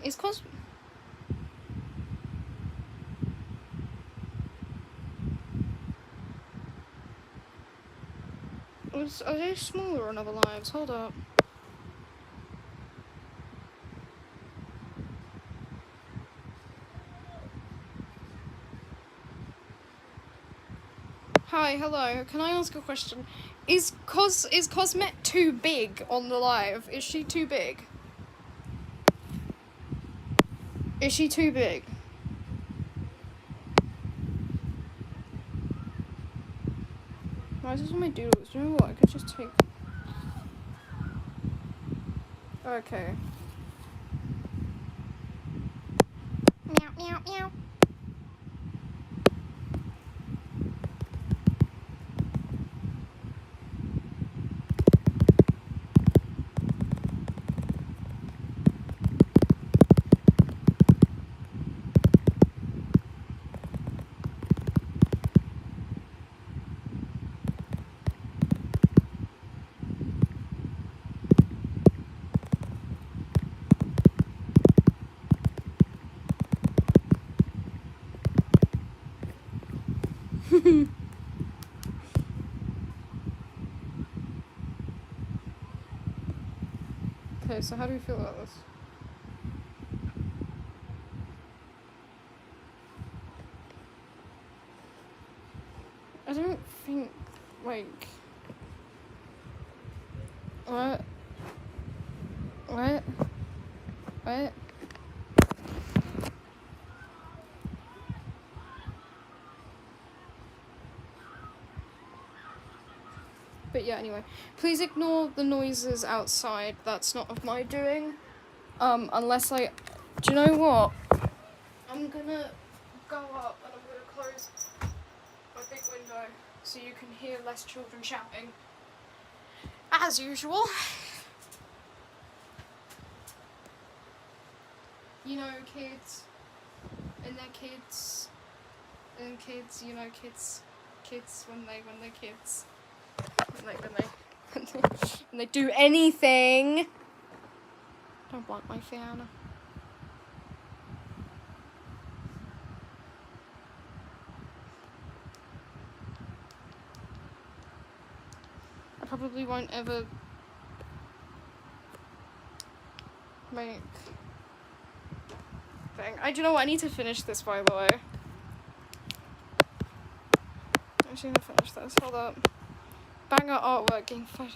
It's cause are they smaller on other lives? Hold up. Hi, hello. Can I ask a question? Is Cosmet too big on the live? Is she too big? Is she too big? Why is this on my doodles? Do you know what? I could just take... Okay. Meow, meow, meow. Okay, so how do you feel about this? I don't think, like... What? What? What? But yeah, anyway. Please ignore the noises outside. That's not of my doing. Unless I... Do you know what? I'm gonna go up and I'm gonna close my big window so you can hear less children shouting. As usual. You know, kids. And they're kids. And kids, you know, kids when they're kids. When they do anything. Don't block my fan. I probably won't ever make thing. Do you know what? I need to finish this, by the way. I just need to finish this. Hold up. Banger artwork getting fight.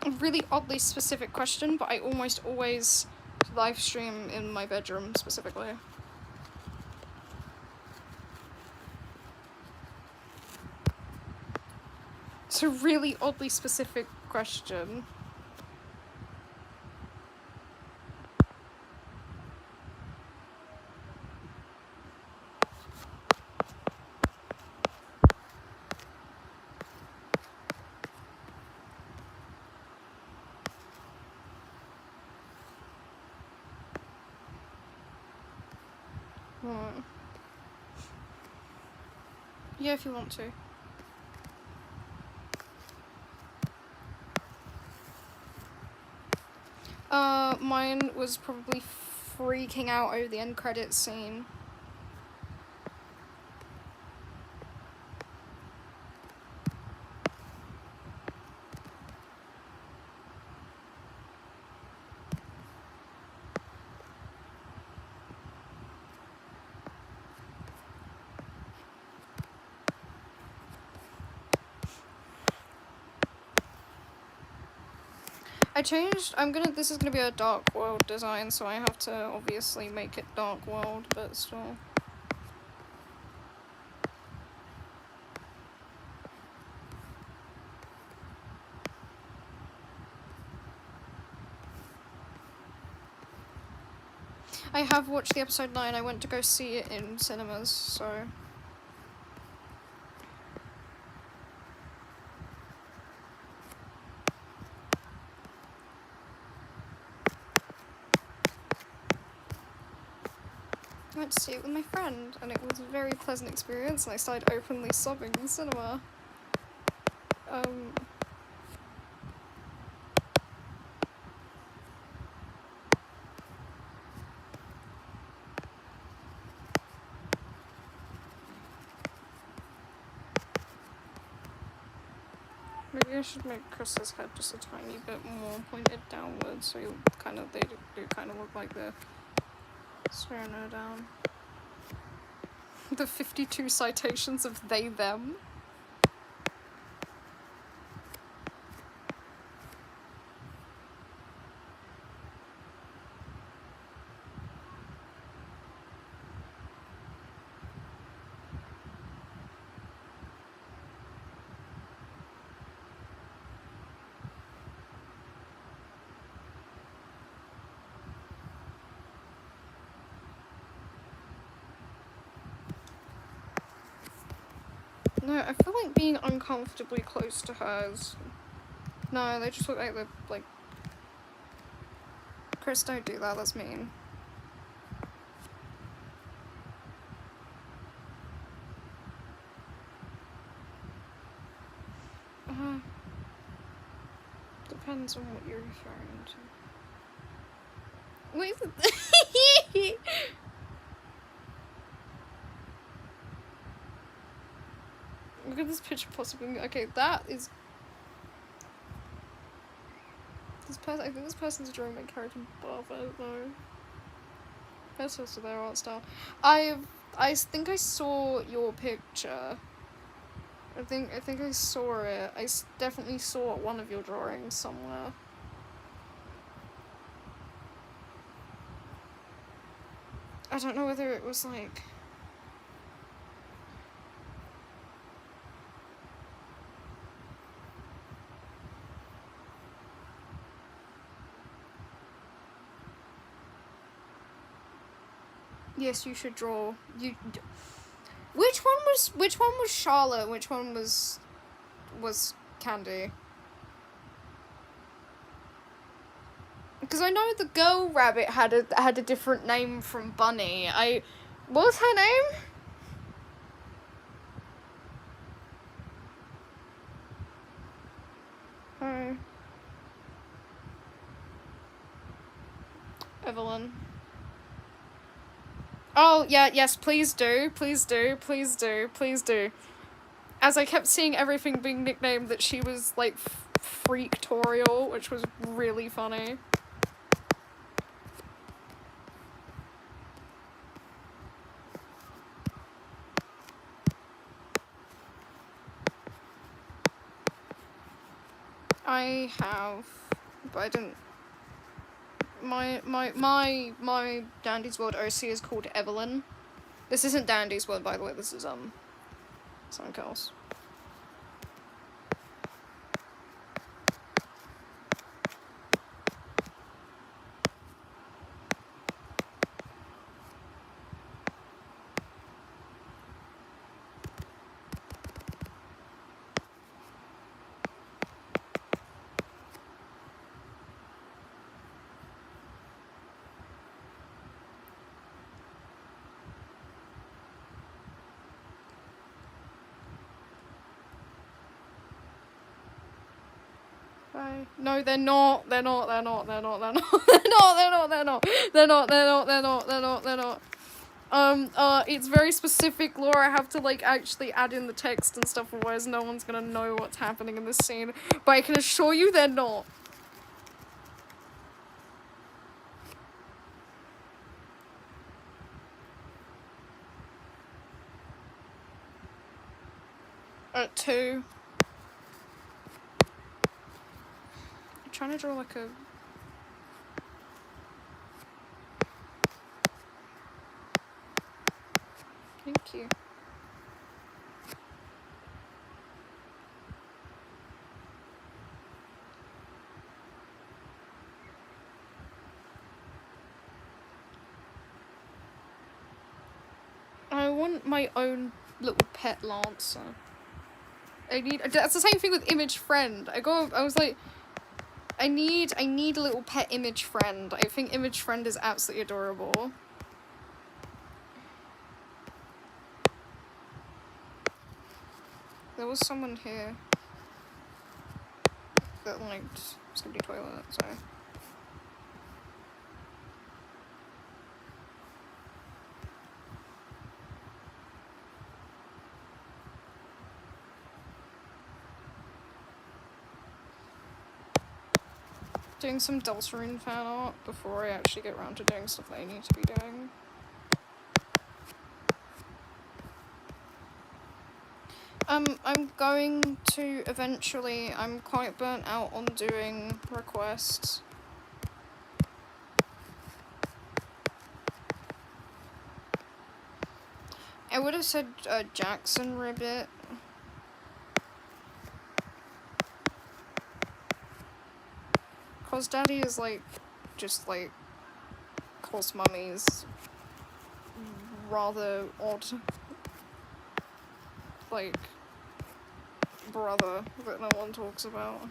A really oddly specific question, but I almost always live stream in my bedroom specifically. It's a really oddly specific question. Yeah, if you want to. Mine was probably freaking out over the end credits scene. This is gonna be a dark world design, so I have to obviously make it dark world, but still. I have watched the episode 9. I went to go see it in cinemas, so... I went to see it with my friend, and it was a very pleasant experience, and I started openly sobbing in the cinema. Maybe I should make Chris's head just a tiny bit more pointed downwards, so they do kind of look like they're staring her down. The 52 citations of they, them. No, I feel like being uncomfortably close to hers. No, they just look like they're, like... Chris, don't do that, that's mean. Depends on what you're referring to. Wait, look at this picture possibly. Okay, that is... I think this person's drawing my character buff, I don't know. That's also their art style. I think I saw your picture. I think I saw it. I definitely saw one of your drawings somewhere. I don't know whether it was like... Yes, you should draw. Which one was Charlotte? Which one was Candy? Because I know the girl rabbit had a different name from Bunny. What was her name? Oh. Evelyn. Oh, yeah, yes, please do. Please do. Please do. Please do. As I kept seeing everything being nicknamed that she was, like, Freaktorial, which was really funny. I have, but I didn't... My Dandy's World OC is called Evelyn. This isn't Dandy's World, by the way, this is, something else. No, they're not. It's very specific lore. I have to, like, actually add in the text and stuff, otherwise no one's gonna know what's happening in this scene. But I can assure you they're not. At 2. I'm trying to draw, like, a... Thank you. want my own little pet Lancer. That's the same thing with Image Friend. I was like, I need a little pet Image Friend. I think Image Friend is absolutely adorable. There was someone here that liked Skibbity Toilet, so. Doing some Deltarune fan art before I actually get around to doing stuff that I need to be doing. I'm going to eventually. I'm quite burnt out on doing requests. I would have said Jackson Ribbit. Cause Daddy is like, just like, Cos Mummy's rather odd, like, brother that no one talks about.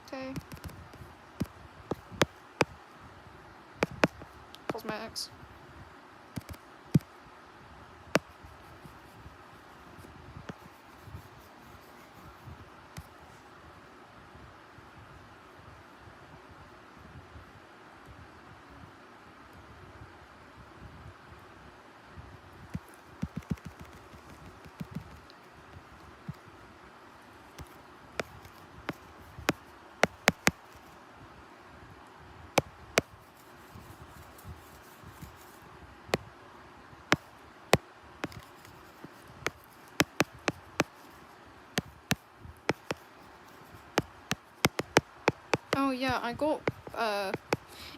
Okay. Cosmetics. Oh yeah, I got,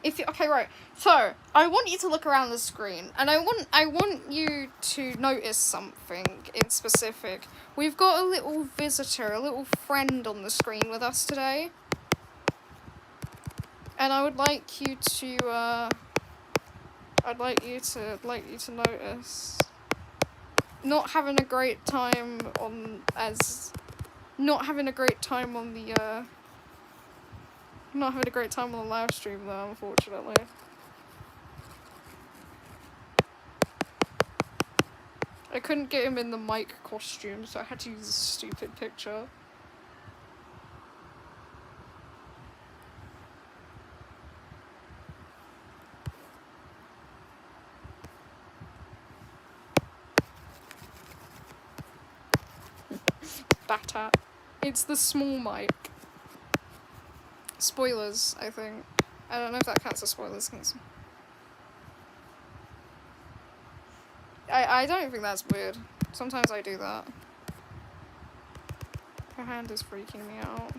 okay, right, so, I want you to look around the screen, and I want you to notice something in specific. We've got a little visitor, a little friend on the screen with us today. And I would like you to, I'd like you to notice. Not having a great time on the, not having a great time on the live stream though, unfortunately. I couldn't get him in the mic costume, so I had to use a stupid picture. Batat. It's the small mic. Spoilers, I think. I don't know if that counts as spoilers. I don't think that's weird. Sometimes I do that. Her hand is freaking me out.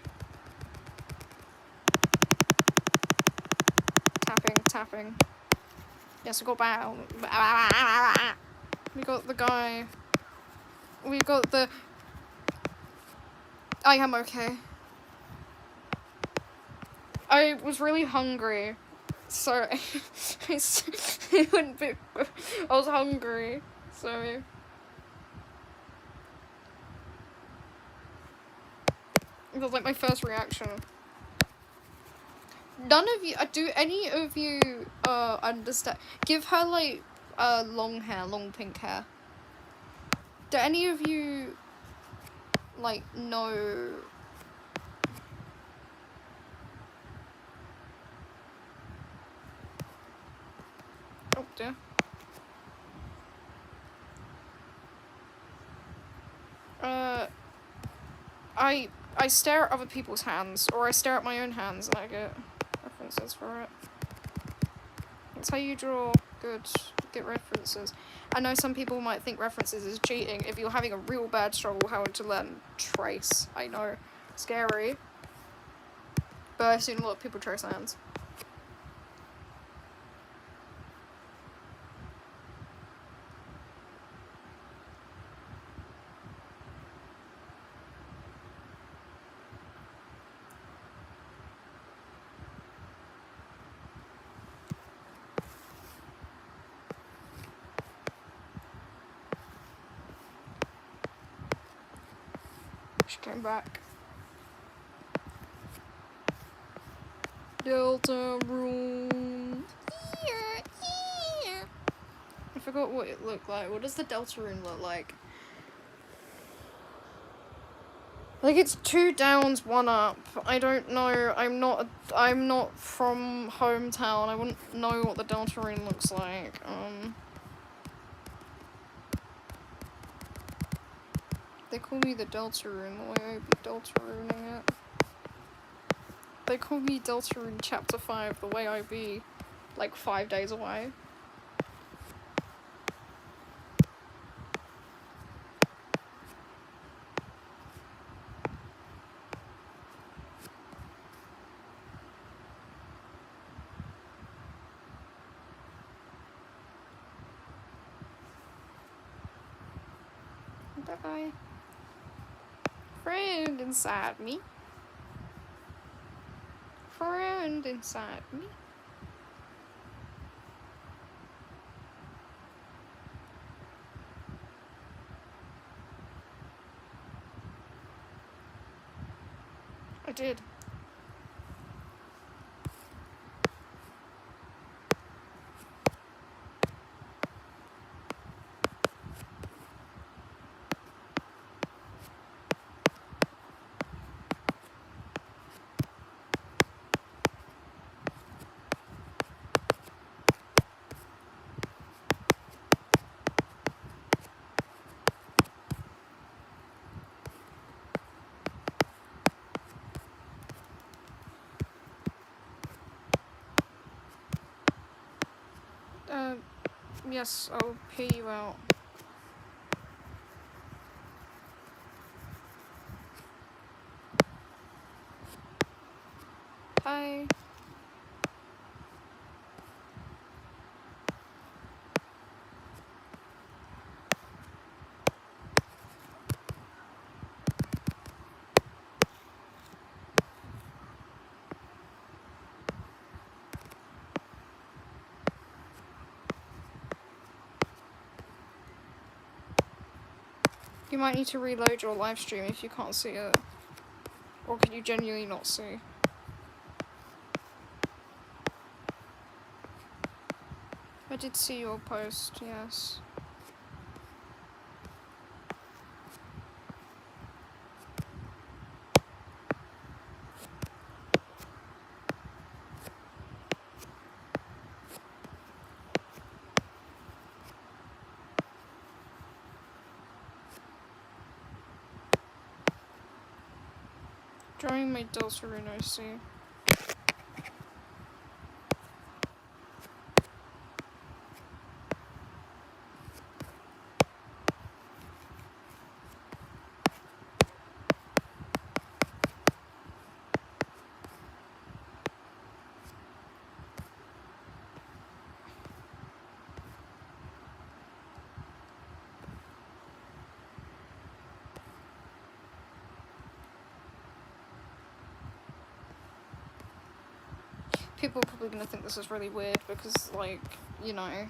Tapping. Yes, we got bow. We got the guy. We got the... I am okay. I was really hungry, so I wouldn't be... I was hungry, so... It was like my first reaction. None of you... do any of you understand? Give her like long hair, long pink hair. Do any of you like know... Oh dear. I stare at other people's hands, or I stare at my own hands and I get references for it. That's how you draw good, get references. I know some people might think references is cheating. If you're having a real bad struggle how to learn trace, I know, scary. But I've seen a lot of people trace hands. She came back. Delta room. I forgot what it looked like. What does the Delta room look like? Like it's 2 downs, 1 up. I don't know. I'm not from hometown. I wouldn't know what the Delta room looks like. They call me the Delta room, the way I be Delta rooning it. They call me Delta room chapter 5, the way I be like 5 days away. Bye-bye. Friend inside me. Friend inside me. I did. Yes, I'll pay you out. Hi. You might need to reload your live stream if you can't see it. Or can you genuinely not see? I did see your post, yes. Drawing my Delta Rune OC. People are probably gonna think this is really weird because, like, you know.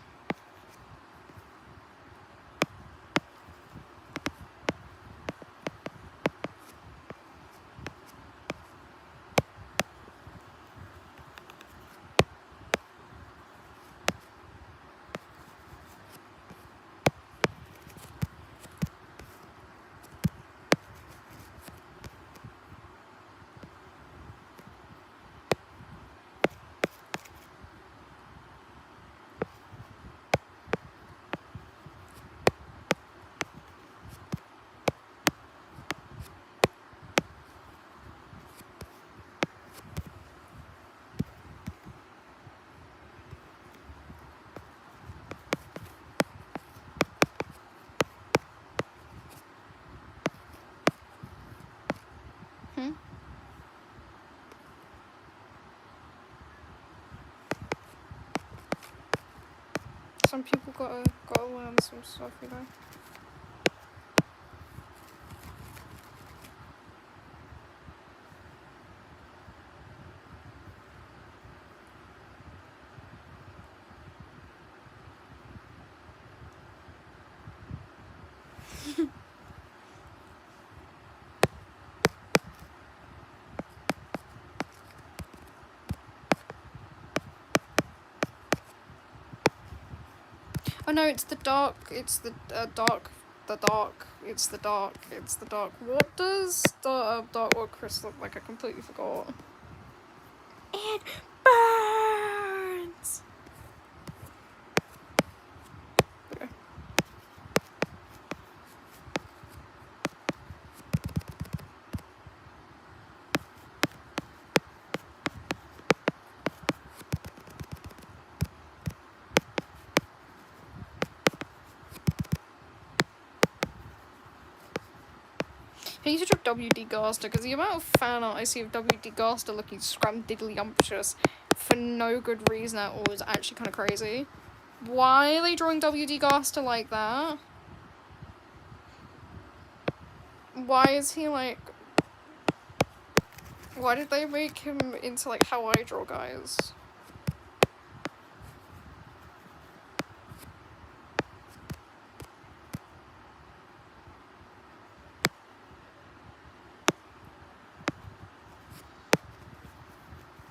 Some people gotta learn some stuff, you know. Oh no, it's the dark. It's the dark. The dark. It's the dark. It's the dark. What does the dark wood crystal look like? I completely forgot. It burns. Okay. I need to drop WD Gaster because the amount of fan art I see of WD Gaster looking scramdiddlyumptious for no good reason at all is actually kind of crazy. Why are they drawing WD Gaster like that? Why is he like... Why did they make him into like how I draw guys?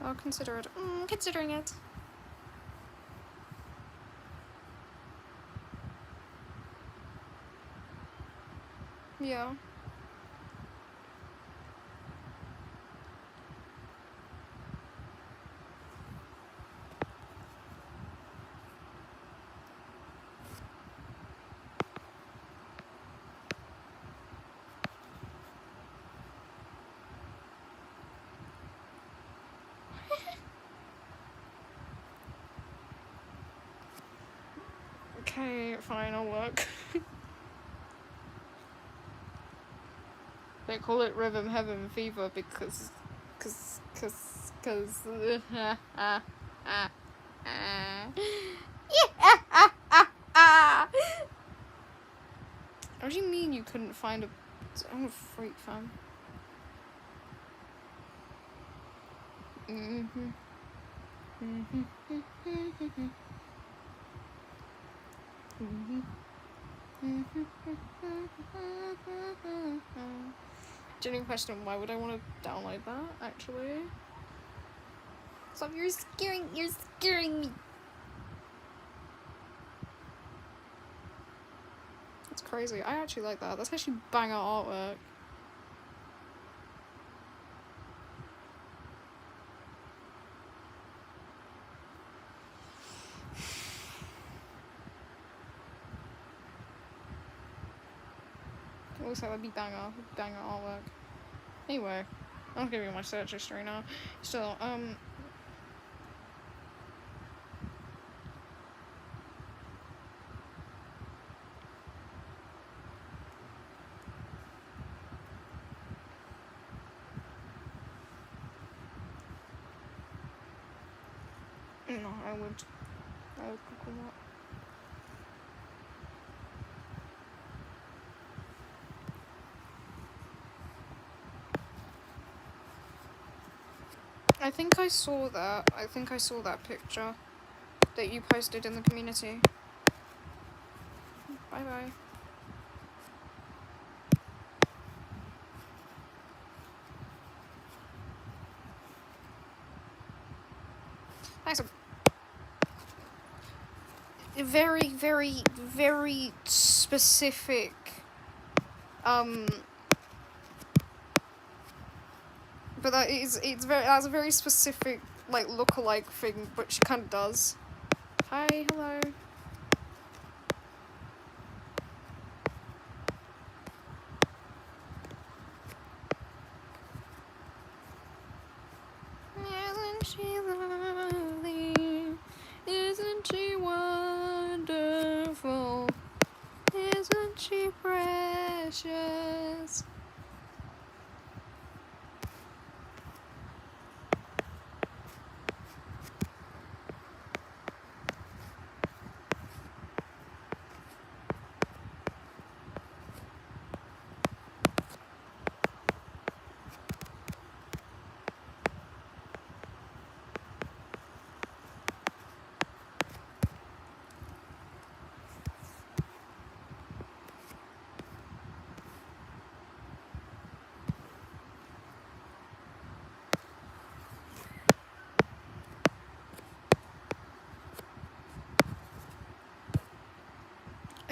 I'll consider it. Considering it. Yeah. Okay, fine, I'll look. They call it Rhythm Heaven Fever because What do you mean you couldn't find a... I'm a freak fan. Genuine question, why would I want to download that, actually? Stop, you're scaring me. That's crazy. I actually like that. That's actually banger artwork. It looks like that'd be banger artwork. Anyway, I'm giving you my search history now. So, no, I would click on that. I think I saw that. I think I saw that picture that you posted in the community. Bye bye. Thanks. Very, very, very specific. But that's a very specific like look-alike thing, but she kind of does. Hi, hello. Isn't she lovely? Isn't she wonderful? Isn't she precious?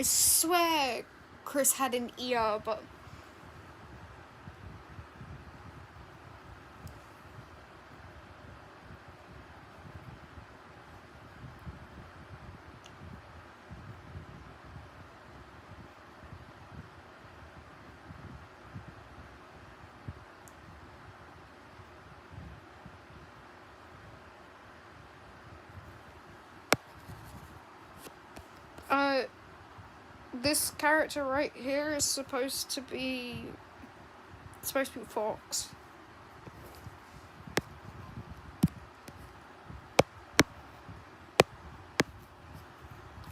swear Chris had an ear, but... this character right here is supposed to be Fox.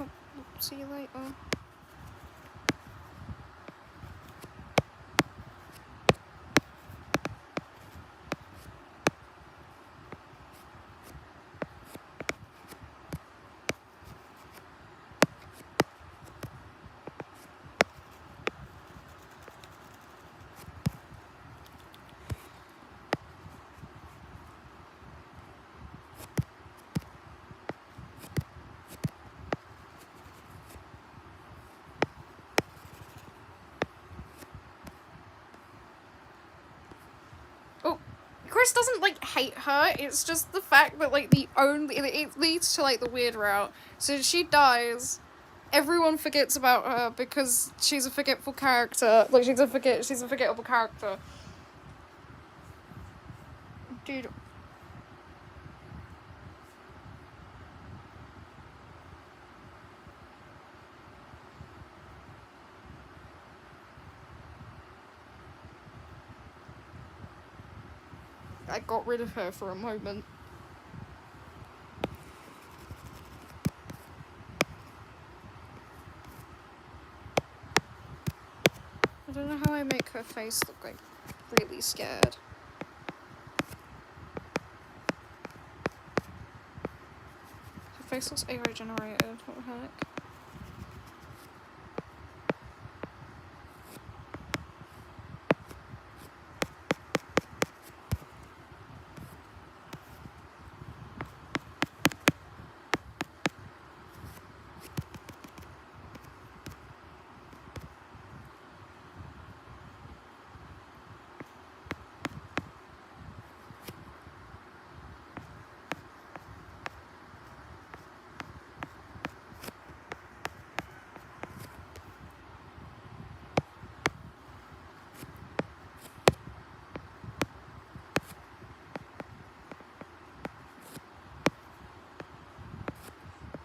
Oh, see you later. Chris doesn't, like, hate her, it's just the fact that, like, it leads to, like, the weird route. So she dies, everyone forgets about her because she's a forgetful character. Like, she's a forgettable character. Dude. I got rid of her for a moment. I don't know how I make her face look, like, really scared. Her face looks AI generated, what the heck?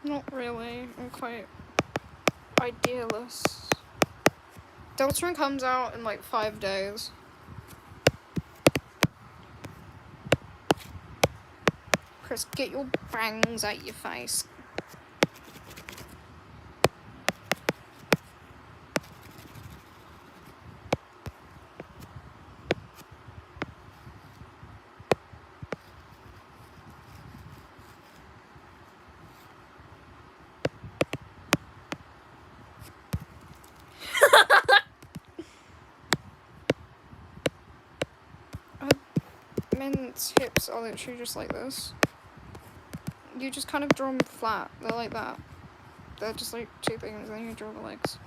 Not really, I'm quite idealist. Deltarune comes out in like 5 days. Chris, get your bangs out your face. Men's hips are literally just like this. You just kind of draw them flat. They're like that. They're just like two things, and then you draw the legs.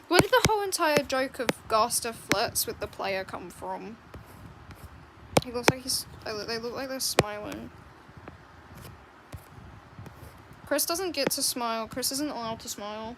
Where did the whole entire joke of Gaster flirts with the player come from? He looks like they look like they're smiling. Chris doesn't get to smile. Chris isn't allowed to smile.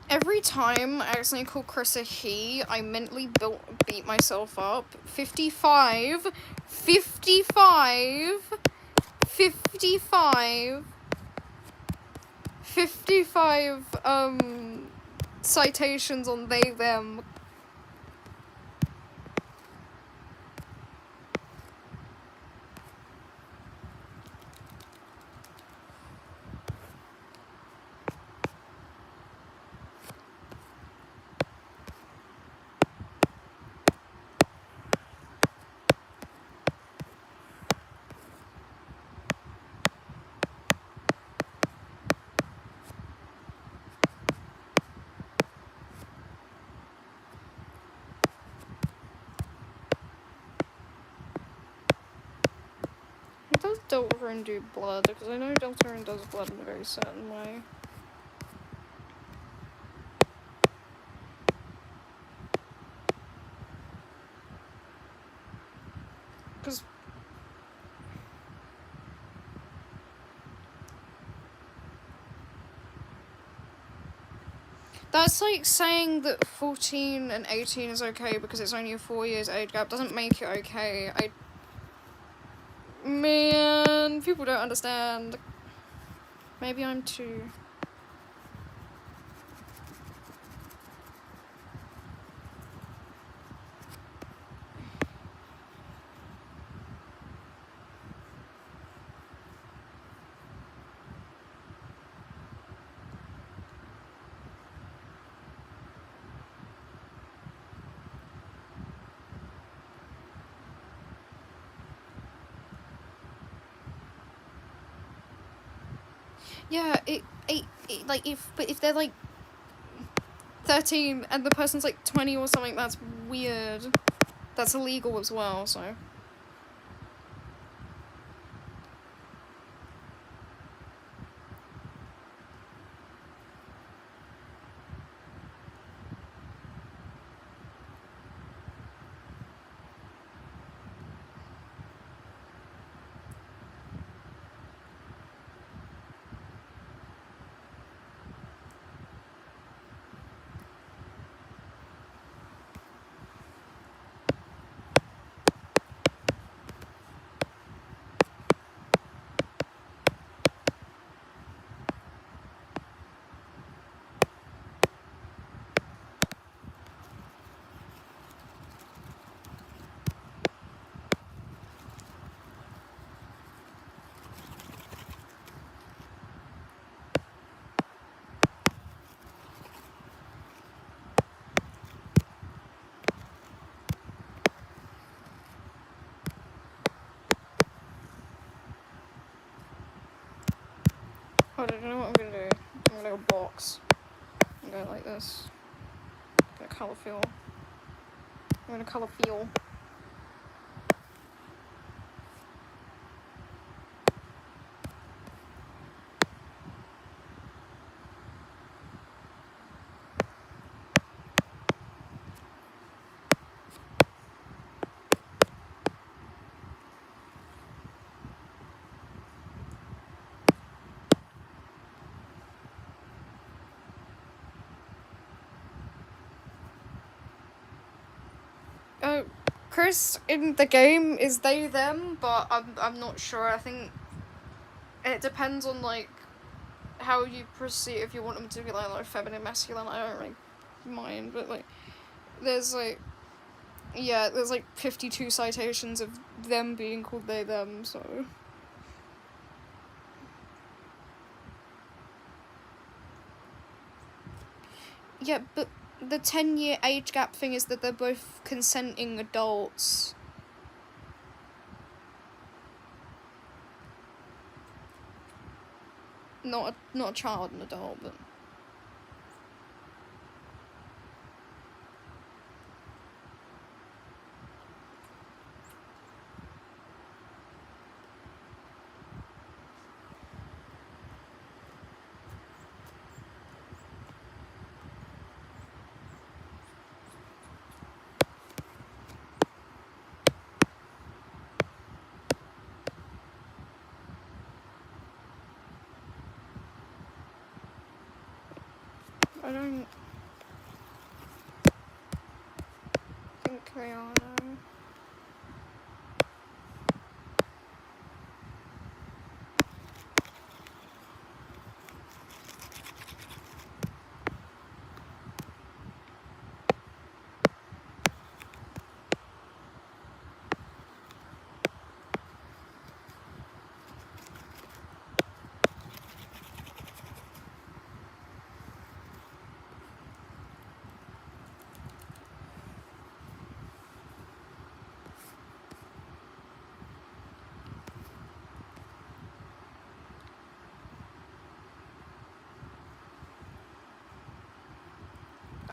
Every time I accidentally call Chris a he, I mentally beat myself up. 55 citations on they, them. Deltarune do blood? Because I know Deltarune does blood in a very certain way. Because that's like saying that 14 and 18 is okay because it's only a 4 years age gap. Doesn't make it okay. Man, people don't understand. Maybe I'm too... Yeah, like, if they're like 13 and the person's like 20 or something, that's weird. That's illegal as well, so... Hold on, you know what I'm gonna do? I'm gonna go box. I'm gonna go like this. I'm gonna colour fill. I'm gonna colour fill. Oh, Chris in the game is they them, but I'm not sure. I think it depends on like how you proceed. If you want them to be like feminine, masculine, I don't really mind. But like, there's like, yeah, there's like 52 citations of them being called they them. So yeah, but the 10-year age gap thing is that they're both consenting adults. Not a child, an adult, but... I don't think they are, no.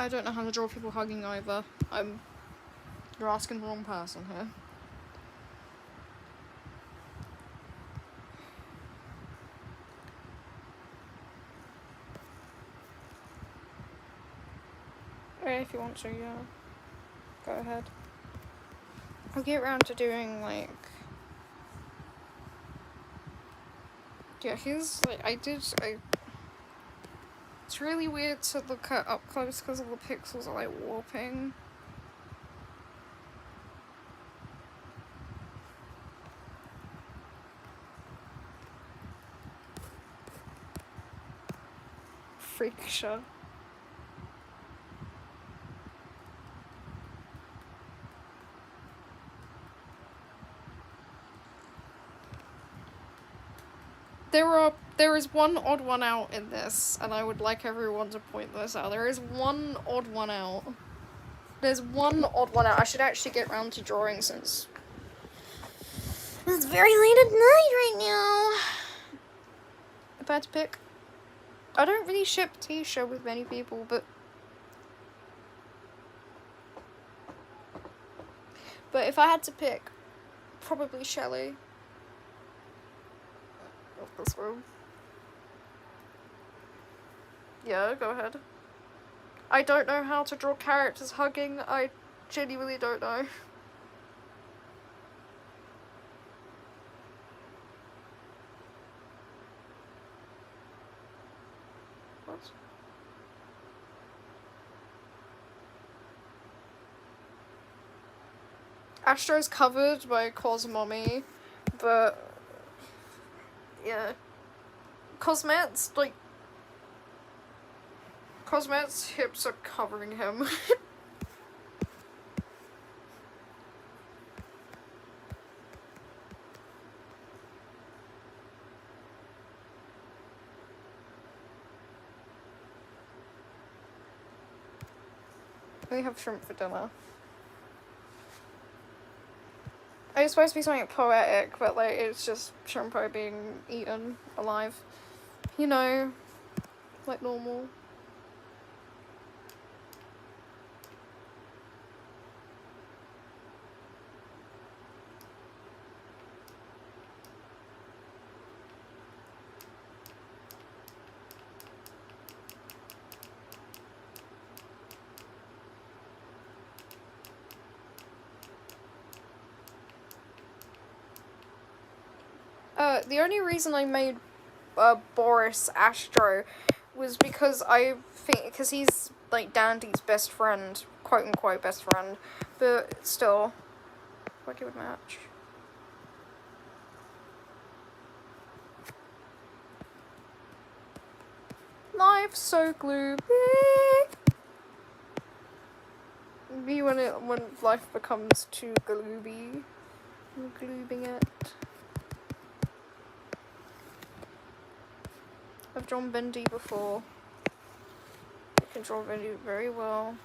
I don't know how to draw people hugging either. You're asking the wrong person here. Okay, if you want to, yeah. Go ahead. I'll get around to doing, like... Yeah, here's, like, It's really weird to look at up close because all the pixels are, like, warping. Freak show. There is one odd one out in this, and I would like everyone to point this out. There is one odd one out. There's one odd one out. I should actually get round to drawing since it's very late at night right now. If I had to pick, I don't really ship Tisha with many people, but if I had to pick, probably Shelley. Of this room. Yeah, go ahead. I don't know how to draw characters hugging. I genuinely don't know. What? Astro's covered by Cosmommy, but yeah. Cosmet's hips are covering him. We have shrimp for dinner. It's supposed to be something poetic, but like it's just shrimpo being eaten alive. You know, like normal. The only reason I made Boris Astro was because because he's like Dandy's best friend, quote unquote best friend, but still, like it would match. Life's so gloomy. Be when life becomes too gloomy. I'm gloobing it. I've drawn Bendy before. I can draw Bendy very well.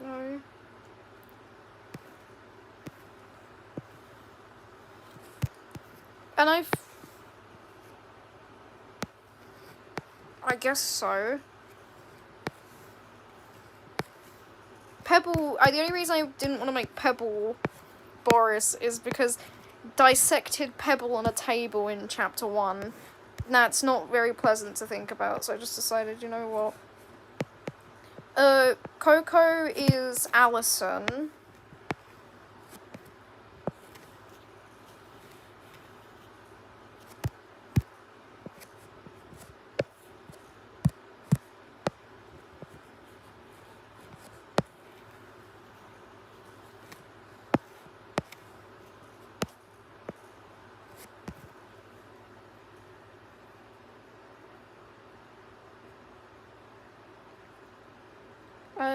No. And I guess so. Pebble, the only reason I didn't want to make Pebble Boris is because dissected Pebble on a table in chapter 1. That's not very pleasant to think about, so I just decided, you know what? Coco is Allison.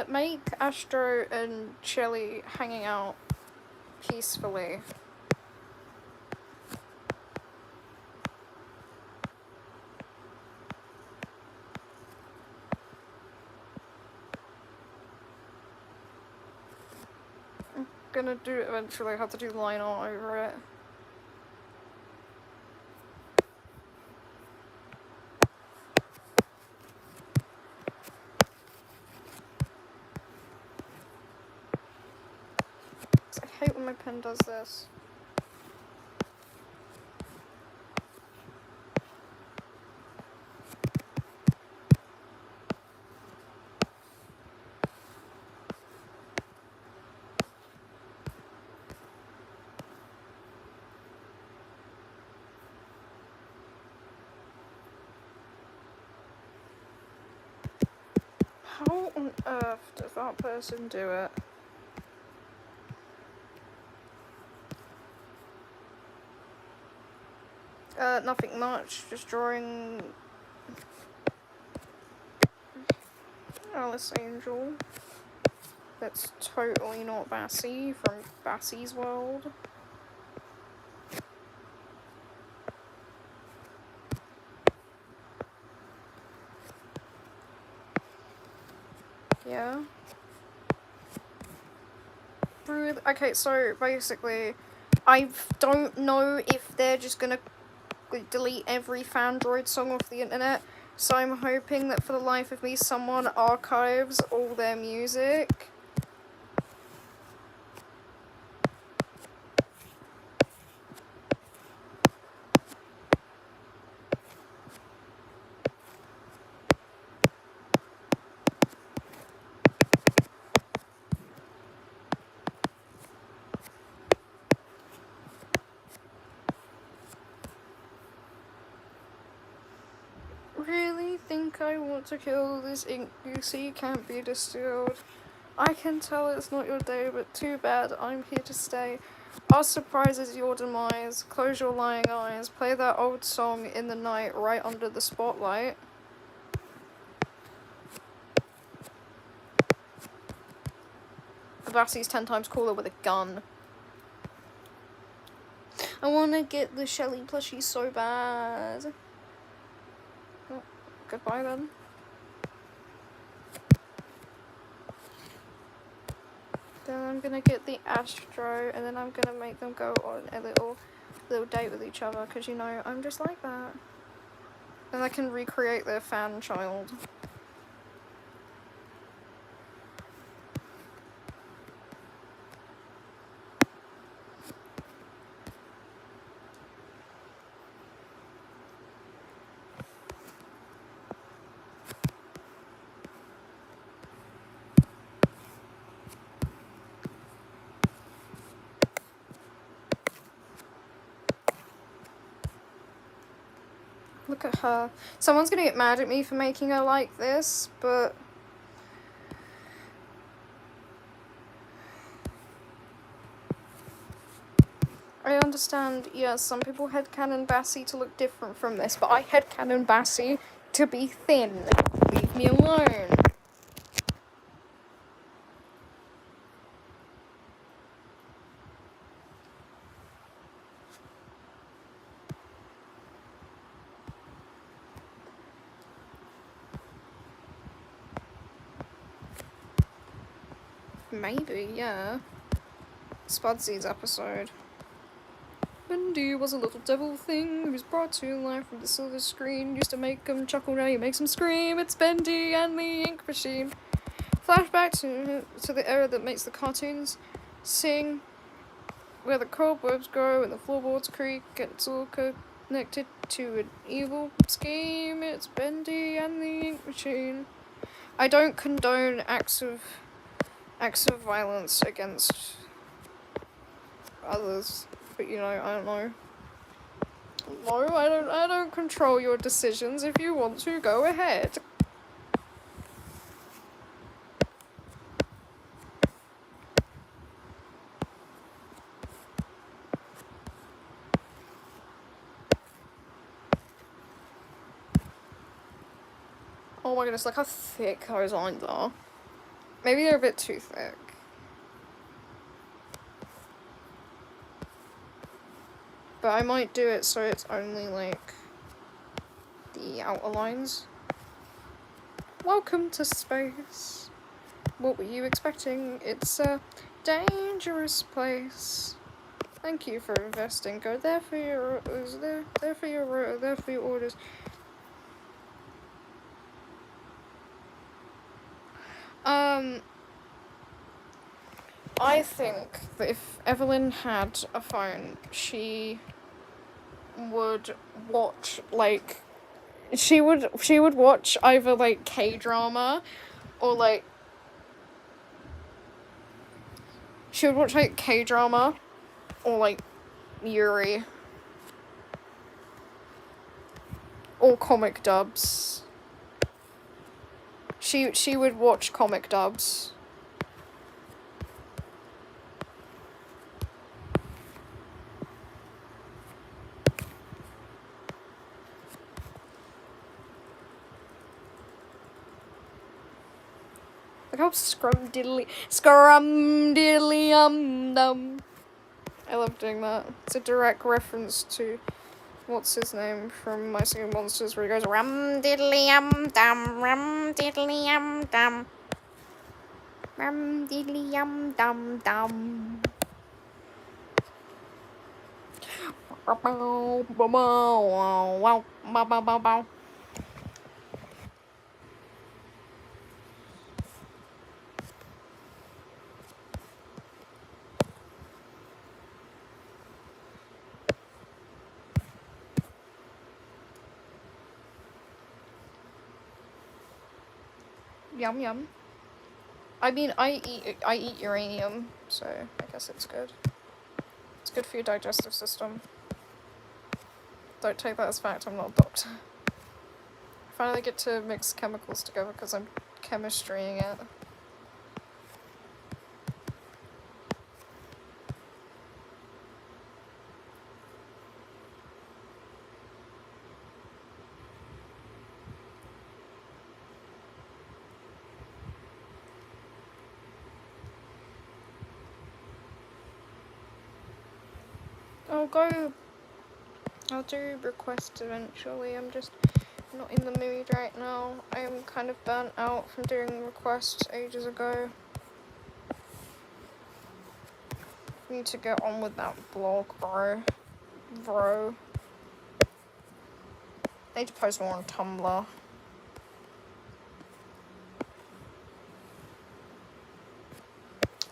Make Astro and Shelly hanging out peacefully. I'm gonna do it eventually. I have to do line art over it. hate when my pen does this. How on earth does that person do it? Nothing much, just drawing Alice Angel. That's totally not Bassie from Bassie's World. Yeah. Okay, so basically, I don't know if they're just gonna delete every Fandroid song off the internet, so I'm hoping that for the life of me someone archives all their music. Really think I want to kill this ink goosey can't be distilled. I can tell it's not your day, but too bad, I'm here to stay. Our surprise is your demise. Close your lying eyes. Play that old song in the night right under the spotlight. Bassie's 10 times cooler with a gun. I wanna get the Shelly plushie so bad. Oh, goodbye then. Then I'm gonna get the Astro, and then I'm gonna make them go on a little date with each other, because, you know, I'm just like that. And I can recreate their fan child. Look at her. Someone's gonna get mad at me for making her like this, but I understand, yes, some people headcanon Bassie to look different from this, but I headcanon Bassie to be thin. Leave me alone. Maybe, yeah. Spudsy's episode. Bendy was a little devil thing who was brought to life from the silver screen. Used to make him chuckle, now he makes him scream. It's Bendy and the ink machine. Flashback to the era that makes the cartoons sing, where the cobwebs grow and the floorboards creak, and it's all connected to an evil scheme. It's Bendy and the ink machine. I don't condone acts of violence against others, but, you know, I don't know. No, I don't control your decisions. If you want to, go ahead. Oh my goodness, look how thick those lines are. Maybe they're a bit too thick. But I might do it so it's only, like, the outer lines. Welcome to space. What were you expecting? It's a dangerous place. Thank you for investing. Go there for your orders. There for your orders. I think that if Evelyn had a phone, she would watch, like, she would watch either, like, K-drama, or, like, she would watch, like, K-drama, or, like, Yuri, or comic dubs. She would watch comic dubs. Look how scrum diddly dum. I love doing that. It's a direct reference to what's his name from My Singing Monsters, where he goes rum diddly dum, rum diddly dum, rum diddly dum dum. Yum yum. I mean, I eat uranium, so I guess it's good. It's good for your digestive system. Don't take that as fact, I'm not a doctor. I finally get to mix chemicals together because I'm chemistrying it. I'll do requests eventually. I'm just not in the mood right now. I am kind of burnt out from doing requests ages ago. Need to get on with that blog, bro. Need to post more on Tumblr.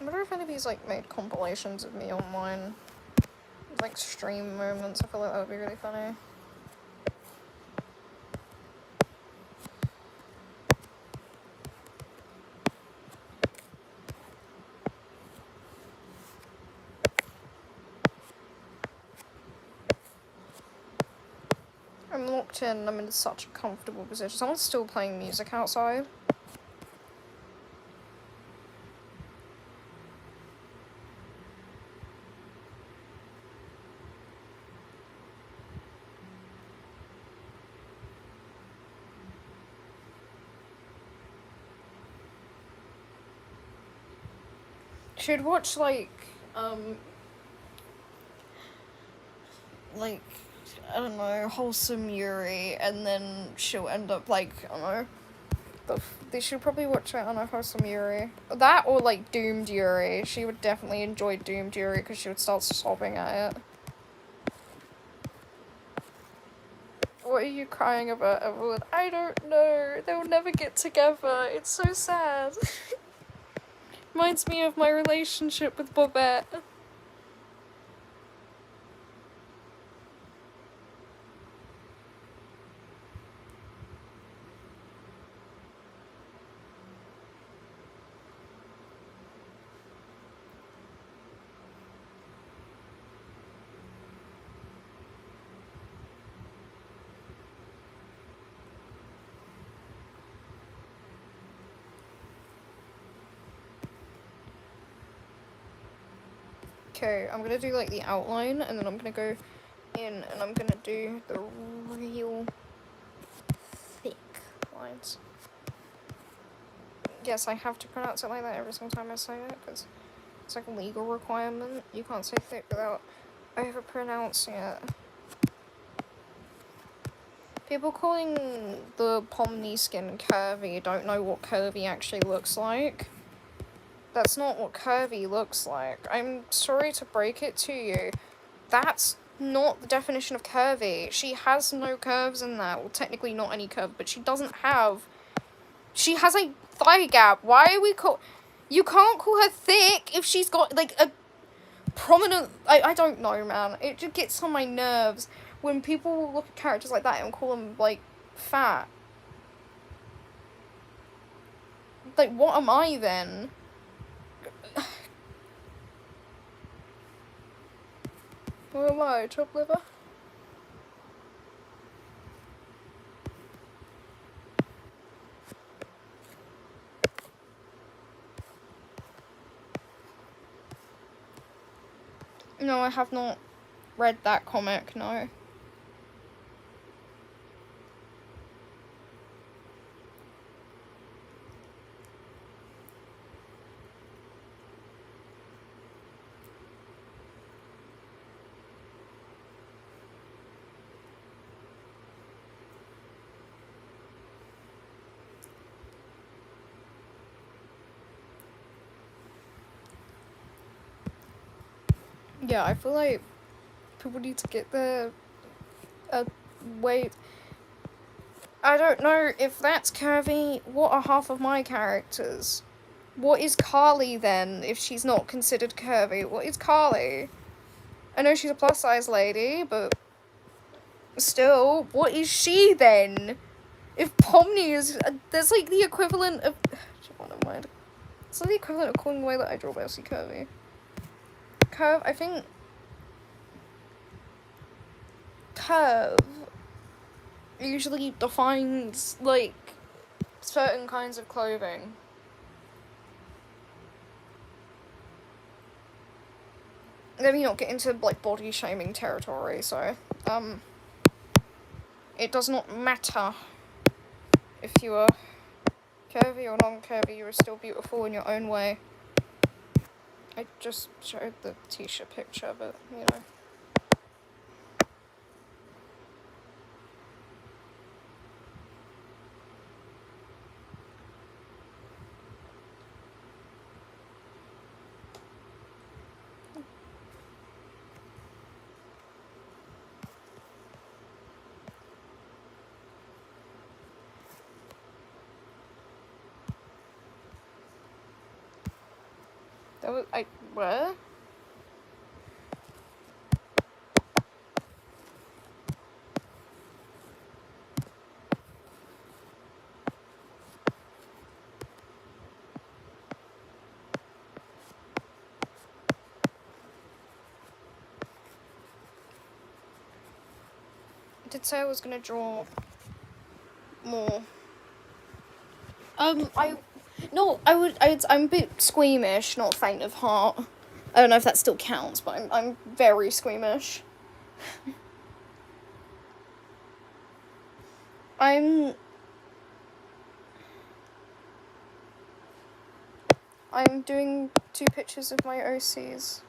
I wonder if anybody's like made compilations of me online. Like stream moments. I feel like that would be really funny. I'm locked in. I'm in such a comfortable position. Someone's still playing music outside. Should watch like I don't know, wholesome Yuri, and then she'll end up like, I don't know, they should probably watch it on a wholesome Yuri. That or like Doomed Yuri. She would definitely enjoy Doomed Yuri because she would start sobbing at it. What are you crying about, Evelyn? I don't know. They'll never get together. It's so sad. Reminds me of my relationship with Bobette. Okay, I'm gonna do like the outline, and then I'm gonna go in and I'm gonna do the real thick lines. Yes, I have to pronounce it like that every single time I say it, because it's like a legal requirement. You can't say thick without over-pronouncing it. People calling the Pomni skin curvy don't know what curvy actually looks like. That's not what curvy looks like. I'm sorry to break it to you. That's not the definition of curvy. She has no curves in that. Well, technically not any curve, but she doesn't have... She has a thigh gap. Why are we You can't call her thick if she's got, like, a prominent... I don't know, man. It just gets on my nerves when people look at characters like that and call them, like, fat. Like, what am I, then? What am I, chopped liver? No, I have not read that comic, no. Yeah, I feel like people need to get their weight. I don't know if that's curvy. What are half of my characters? What is Carly then, if she's not considered curvy? What is Carly? I know she's a plus size lady, but still, what is she then? If Pomni is, there's like the equivalent of, never mind. It's like the equivalent of calling the way that I draw Bessie curvy. Curve, I think, curve usually defines, like, certain kinds of clothing. Let me not get into, like, body shaming territory, so, it does not matter if you are curvy or non-curvy, you are still beautiful in your own way. I just showed the Tisha picture, but, you know. That was, what? I did say I was gonna draw more. I'm a bit squeamish, not faint of heart. I don't know if that still counts, but I'm very squeamish. I'm doing 2 pictures of my OCs.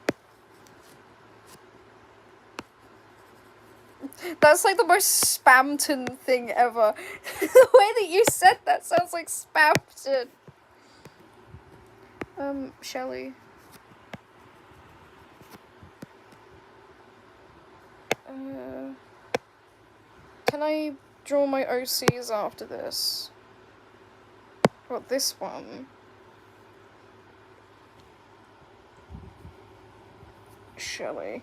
That's like the most Spamton thing ever. The way that you said that sounds like Spamton. Shelley. Can I draw my OCs after this? What, this one? Shelley.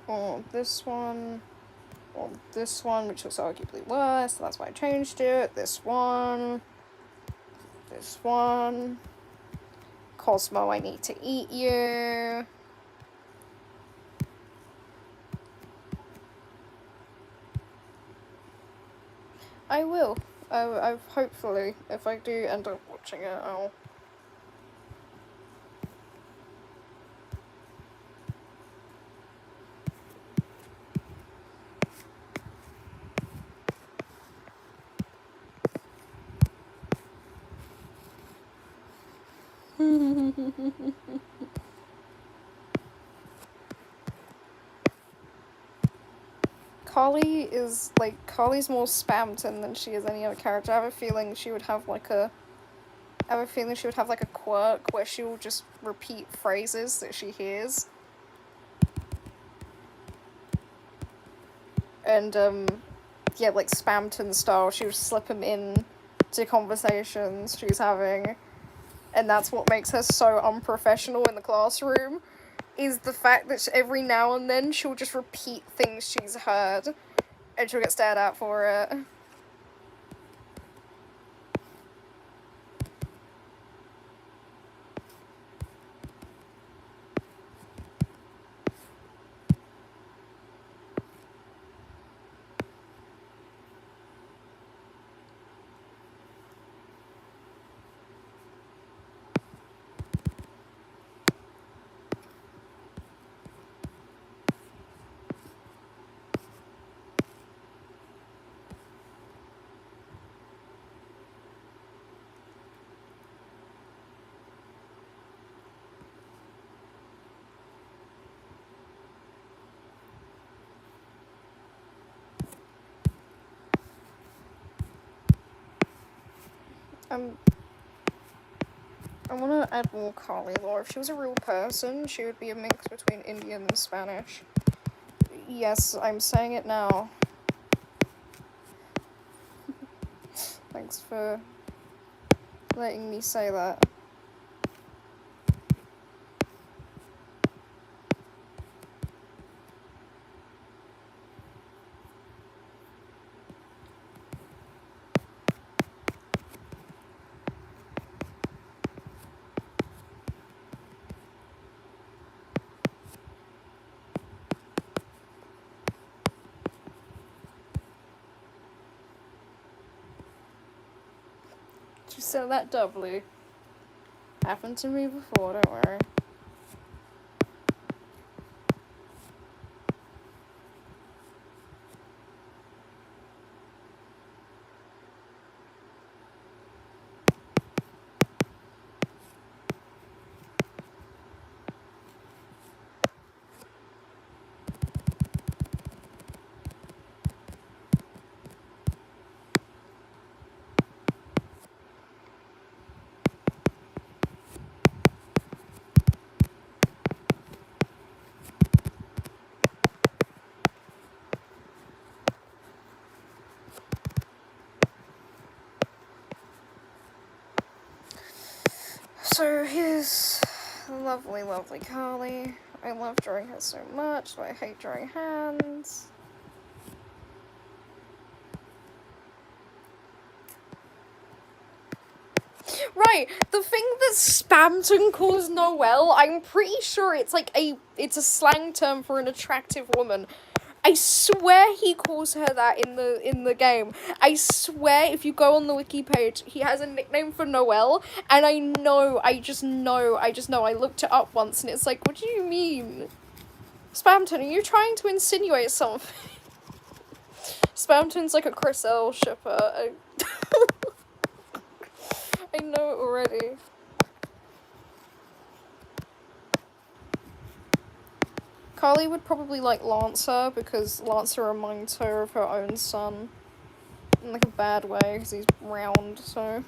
Or this one. Or this one, which was arguably worse, so that's why I changed it. This one. This one. Cosmo, I need to eat you. I will. I hopefully, if I do end up watching it, I'll... Carly's more Spamton than she is any other character. I have a feeling she would have, like, a I have a feeling she would have like a quirk where she will just repeat phrases that she hears. And, yeah, like Spamton style, she would slip them in to conversations she's having. And that's what makes her so unprofessional in the classroom, is the fact that every now and then she'll just repeat things she's heard, and she'll get stared at for it. I want to add more Carly lore. If she was a real person, she would be a mix between Indian and Spanish. Yes, I'm saying it now. Thanks for letting me say that. You said that doubly. Happened to me before, don't worry. So here's lovely, lovely Carly. I love drawing her so much, but I hate drawing hands. Right, the thing that Spamton calls Noelle, I'm pretty sure it's like it's a slang term for an attractive woman. I swear he calls her that in the game. I swear if you go on the wiki page, he has a nickname for Noelle, and I just know. I looked it up once, and it's like, what do you mean? Spamton, are you trying to insinuate something? Spamton's like a Chris L shipper. I know it already. Carly would probably like Lancer, because Lancer reminds her of her own son. In like a bad way, because he's round, so...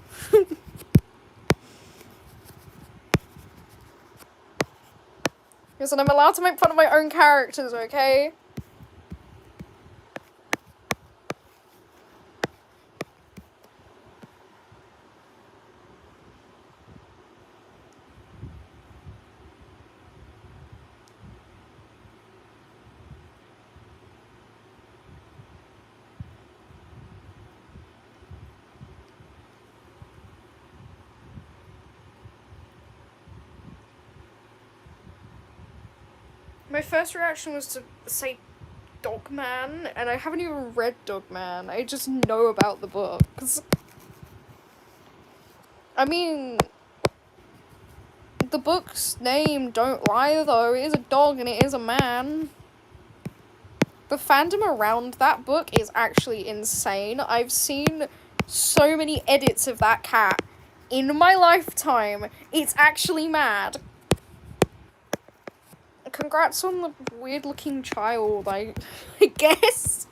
Yes, and I'm allowed to make fun of my own characters, okay? My first reaction was to say Dogman, and I haven't even read Dogman. I just know about the books. I mean, the book's name don't lie though. It is a dog and it is a man. The fandom around that book is actually insane. I've seen so many edits of that cat in my lifetime. It's actually mad. Congrats on the weird-looking child, I guess.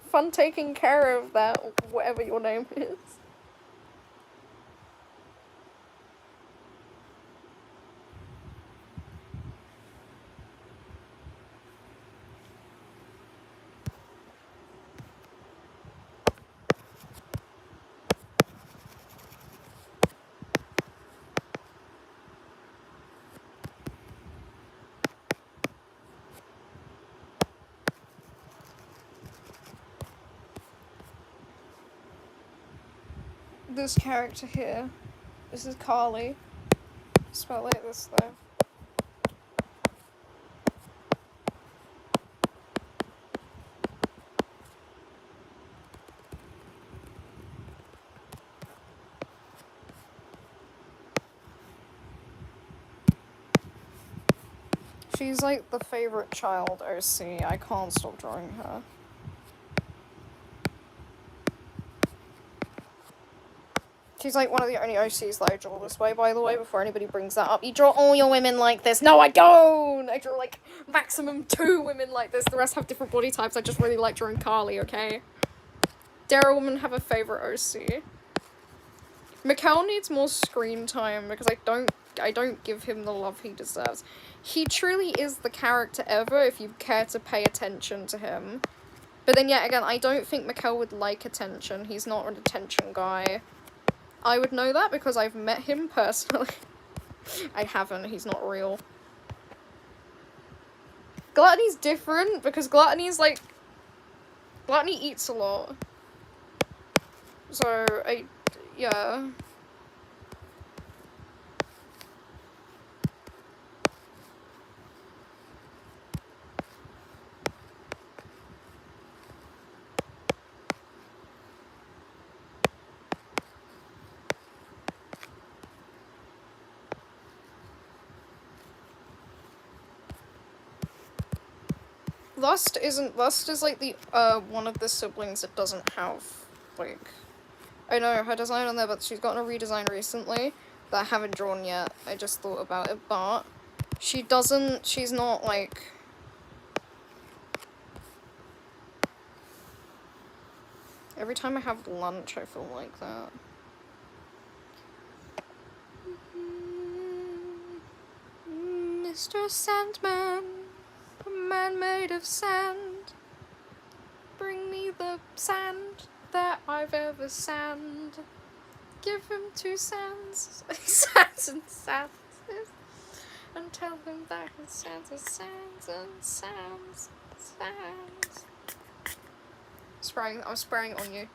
Fun taking care of that, whatever your name is. this character here. This is Carly. Spelled like this though. She's like the favorite child OC. I can't stop drawing her. She's like one of the only OCs that I draw this way, by the way, before anybody brings that up. You draw all your women like this. No, I don't! I draw like maximum 2 women like this. The rest have different body types. I just really like drawing Carly, okay? Dare a woman have a favorite OC? Mikkel needs more screen time because I don't give him the love he deserves. He truly is the character ever if you care to pay attention to him. But then yet again, I don't think Mikkel would like attention. He's not an attention guy. I would know that because I've met him personally. I haven't, he's not real. Gluttony's different because Gluttony eats a lot. So, yeah. Lust is like the, one of the siblings that doesn't have, like, I know her design on there, but she's gotten a redesign recently that I haven't drawn yet. I just thought about it, but she's not, like, every time I have lunch, I feel like that. Mr. Sandman, a man made of sand, bring me the sand that I've ever sand. Give him 2 sands, sands and sands, and tell him that his sands are sands and sands, sands. I'm spraying it on you.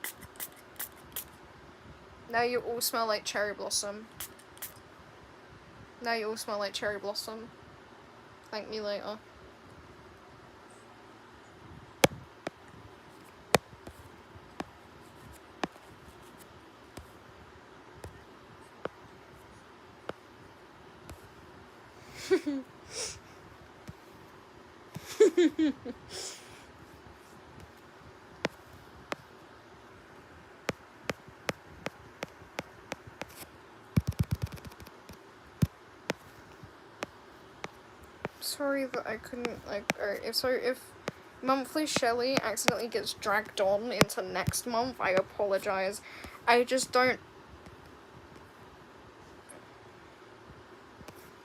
Now you all smell like cherry blossom. Now you all smell like cherry blossom. Thank me later. Sorry that I couldn't, like, if Monthly Shelly accidentally gets dragged on into next month, I apologize. I just don't...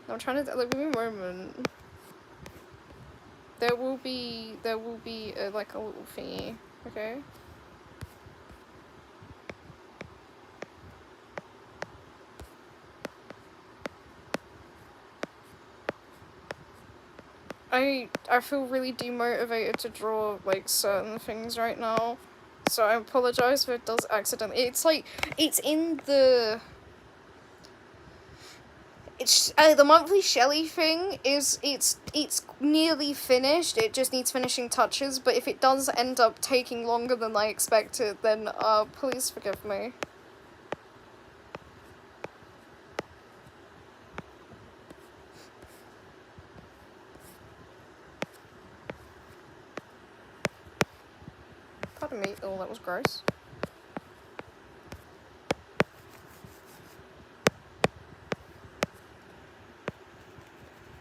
I'm trying to, like, give me a moment. There will be, like, a little thingy, okay? I feel really demotivated to draw, like, certain things right now. So I apologize if it does accidentally. It's like, it's in the... It's, the Monthly Shelly thing is, it's nearly finished. It just needs finishing touches, but if it does end up taking longer than I expected, then, please forgive me. Pardon me. Oh, that was gross.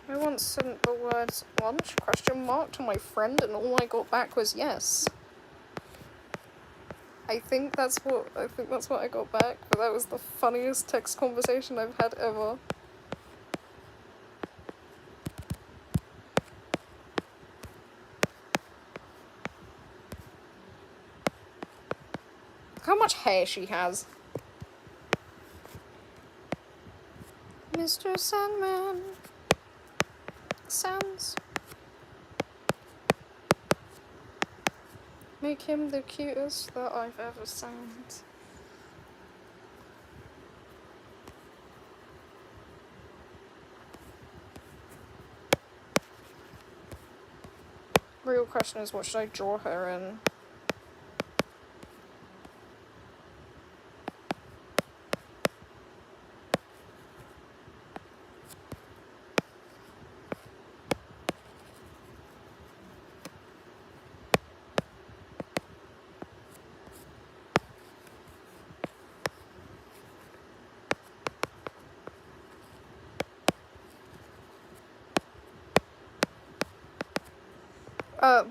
I once sent the words lunch ? To my friend, and all I got back was yes. I think that's what I got back, but that was the funniest text conversation I've had ever. Look how much hair she has. Mr. Sandman. Sounds. Make him the cutest that I've ever sound. Real question is, what should I draw her in?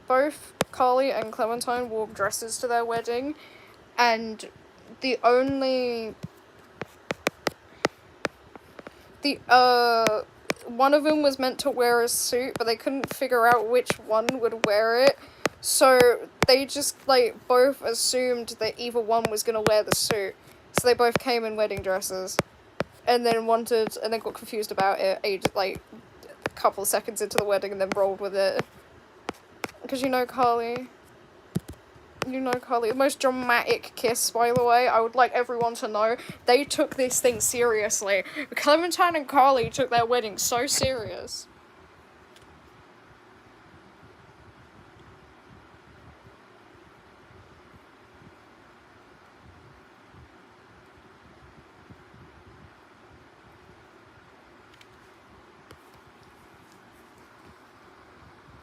Both Carly and Clementine wore dresses to their wedding, and the only... one of them was meant to wear a suit, but they couldn't figure out which one would wear it, so they just, like, both assumed that either one was gonna wear the suit, so they both came in wedding dresses, and then got confused about it, like, a couple of seconds into the wedding, and then rolled with it. Because you know Carly, the most dramatic kiss, by the way, I would like everyone to know, they took this thing seriously. Clementine and Carly took their wedding so serious.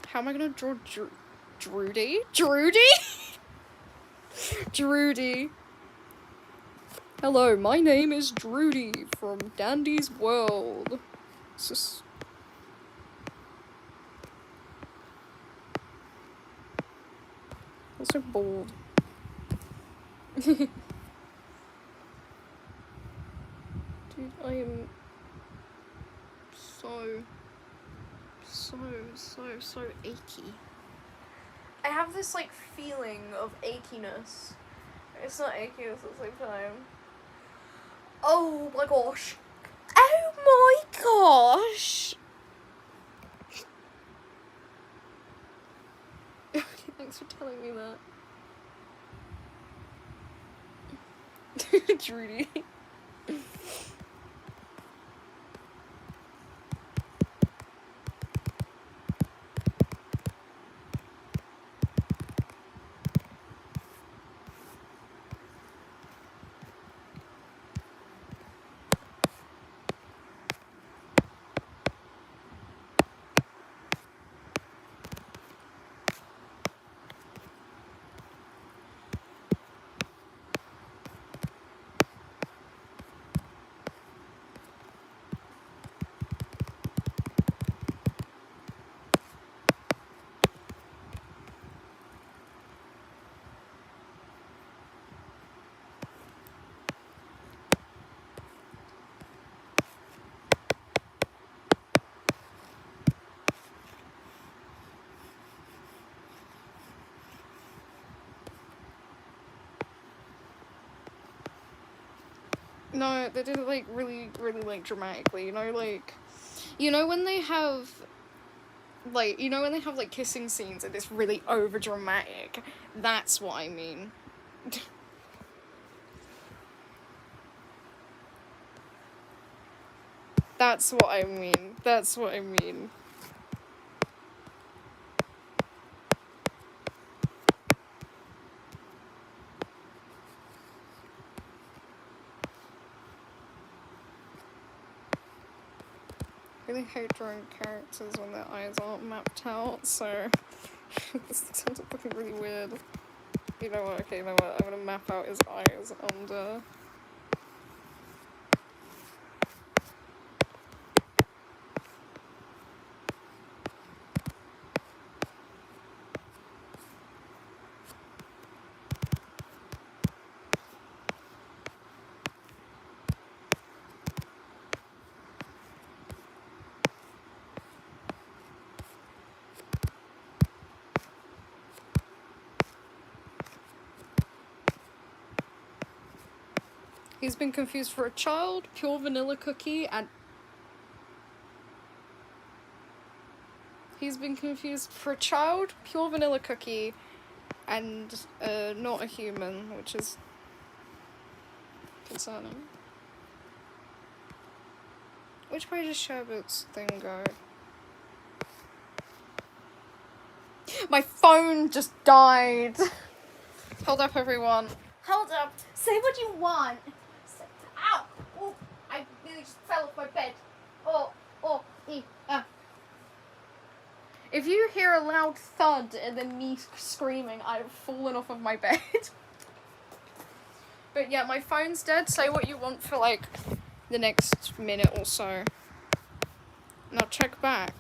How am I gonna draw Drudy? Drudy. Hello, my name is Drudy from Dandy's World. It's just... so bold. Dude, I am so achy. I have this, like, feeling of achiness. It's not achiness at the same time. Oh my gosh. Oh my gosh! Thanks for telling me that. Trudy. No, they did it, like, really, like, dramatically, you know, like... You know when they have... Like, you know when they have, like, kissing scenes and it's really over-dramatic? That's what I mean. That's what I mean. That's what I mean. I really hate drawing characters when their eyes aren't mapped out, so this sounds fucking really weird. You know what, okay, you know what, I'm gonna map out his eyes and he's been confused for a child, pure vanilla cookie, and... He's been confused for a child, pure vanilla cookie, and, not a human, which is concerning. Which way does Sherbet's thing go? My phone just died. Hold up, everyone. Hold up. Say what you want. Ow! Oh, I nearly just fell off my bed. If you hear a loud thud and then me screaming, I've fallen off of my bed. But yeah, my phone's dead. Say what you want for like the next minute or so. Now check back.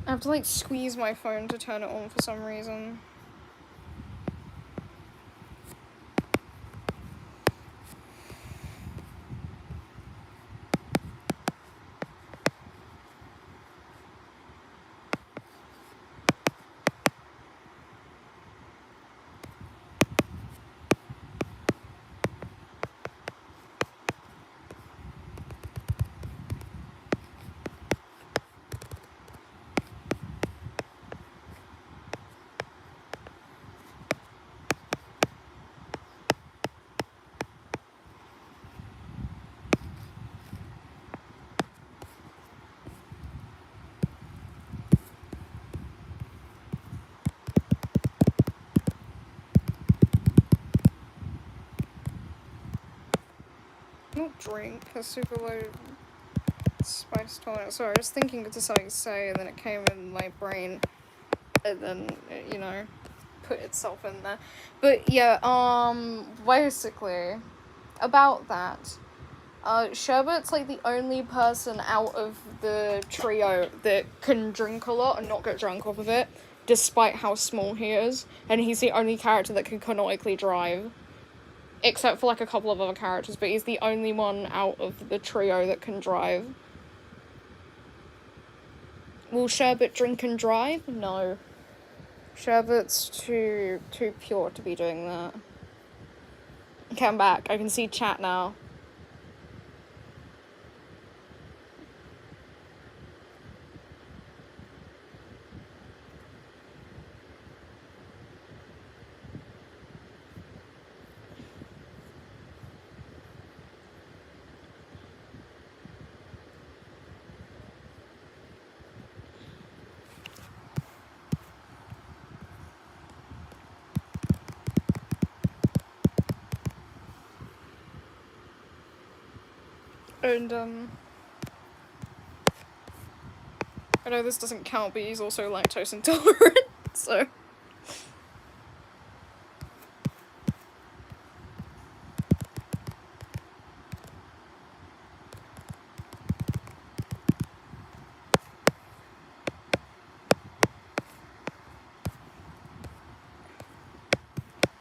I have to like squeeze my phone to turn it on for some reason. Not drink, a super low spice tolerance. Sorry, I was thinking of something to say and then it came in my brain and then it, put itself in there. But yeah, basically, about that, Sherbet's like the only person out of the trio that can drink a lot and not get drunk off of it, despite how small he is, and he's the only character that can canonically drive. Except for like a couple of other characters, but he's the only one out of the trio that can drive. Will Sherbet drink and drive? No. Sherbet's too pure to be doing that. Okay, I'm back. I can see chat now. And, I know this doesn't count, but he's also lactose intolerant, so...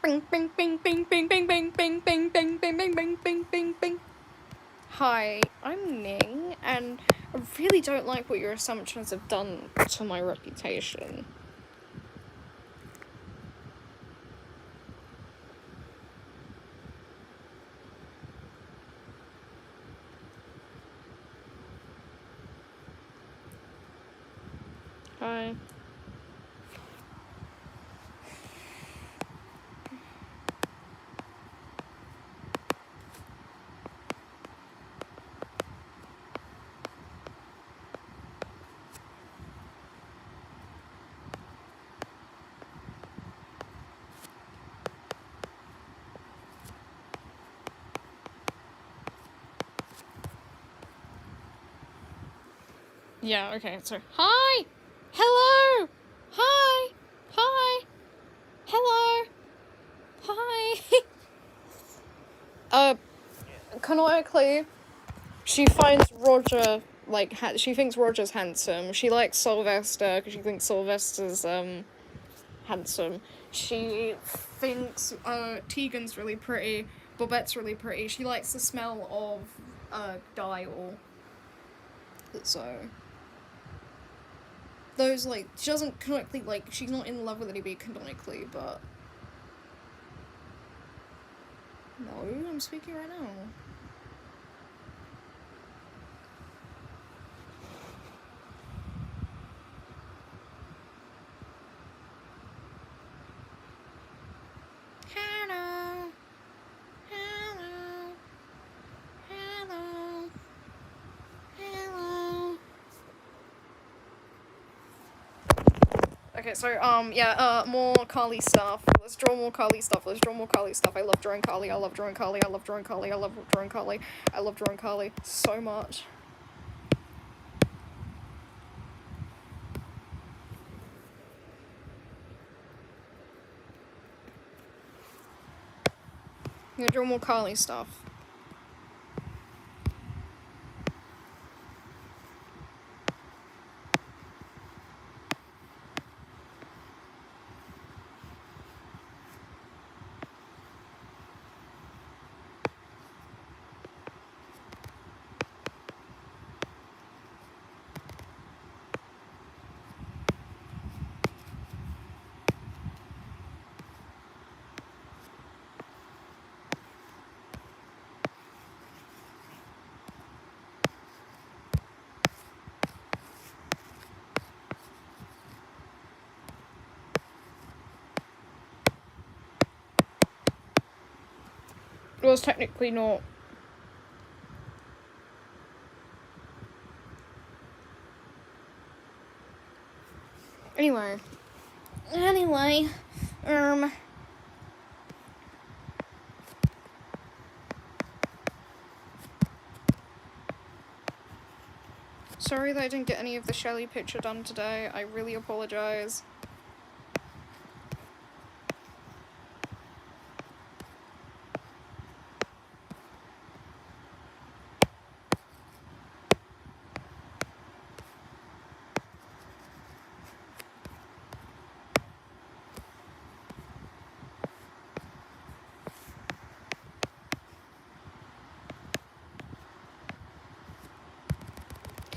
Bing, bing, bing, bing, bing, bing, bing, bing, bing, bing, bing, bing, bing, bing, bing, bing. Hi, I'm Ning, and I really don't like what your assumptions have done to my reputation. Hi. Yeah, okay, so hi! Hello! Hi! Hi! Hello! Hi! Canonically, she finds Roger, like, she thinks Roger's handsome. She likes Sylvester, because she thinks Sylvester's, handsome. She thinks, Tegan's really pretty, Bobette's really pretty. She likes the smell of, Dial. So... those, like, she doesn't canonically, like, she's not in love with anybody canonically, but... No, I'm speaking right now. Hello. Hello. Hello. Hello. Okay, so, yeah, more Carly stuff. Let's draw more Carly stuff. Let's draw more Carly stuff. I love drawing Carly. I love drawing Carly. I love drawing Carly. I love drawing Carly. I love drawing Carly so much. I'm gonna draw more Carly stuff. Well, it's technically not. Anyway. Sorry that I didn't get any of the Shelly picture done today. I really apologize.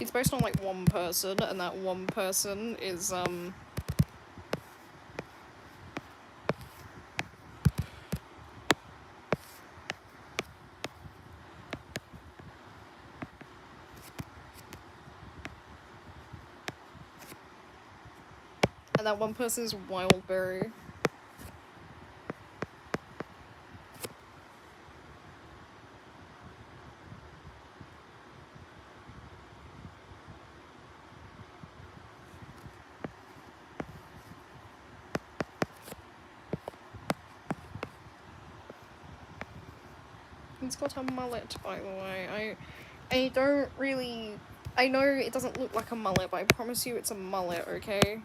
It's based on, like, one person, and that one person is, And that one person is Wildberry. He's got a mullet, by the way. I don't really... I know it doesn't look like a mullet, but I promise you it's a mullet, okay?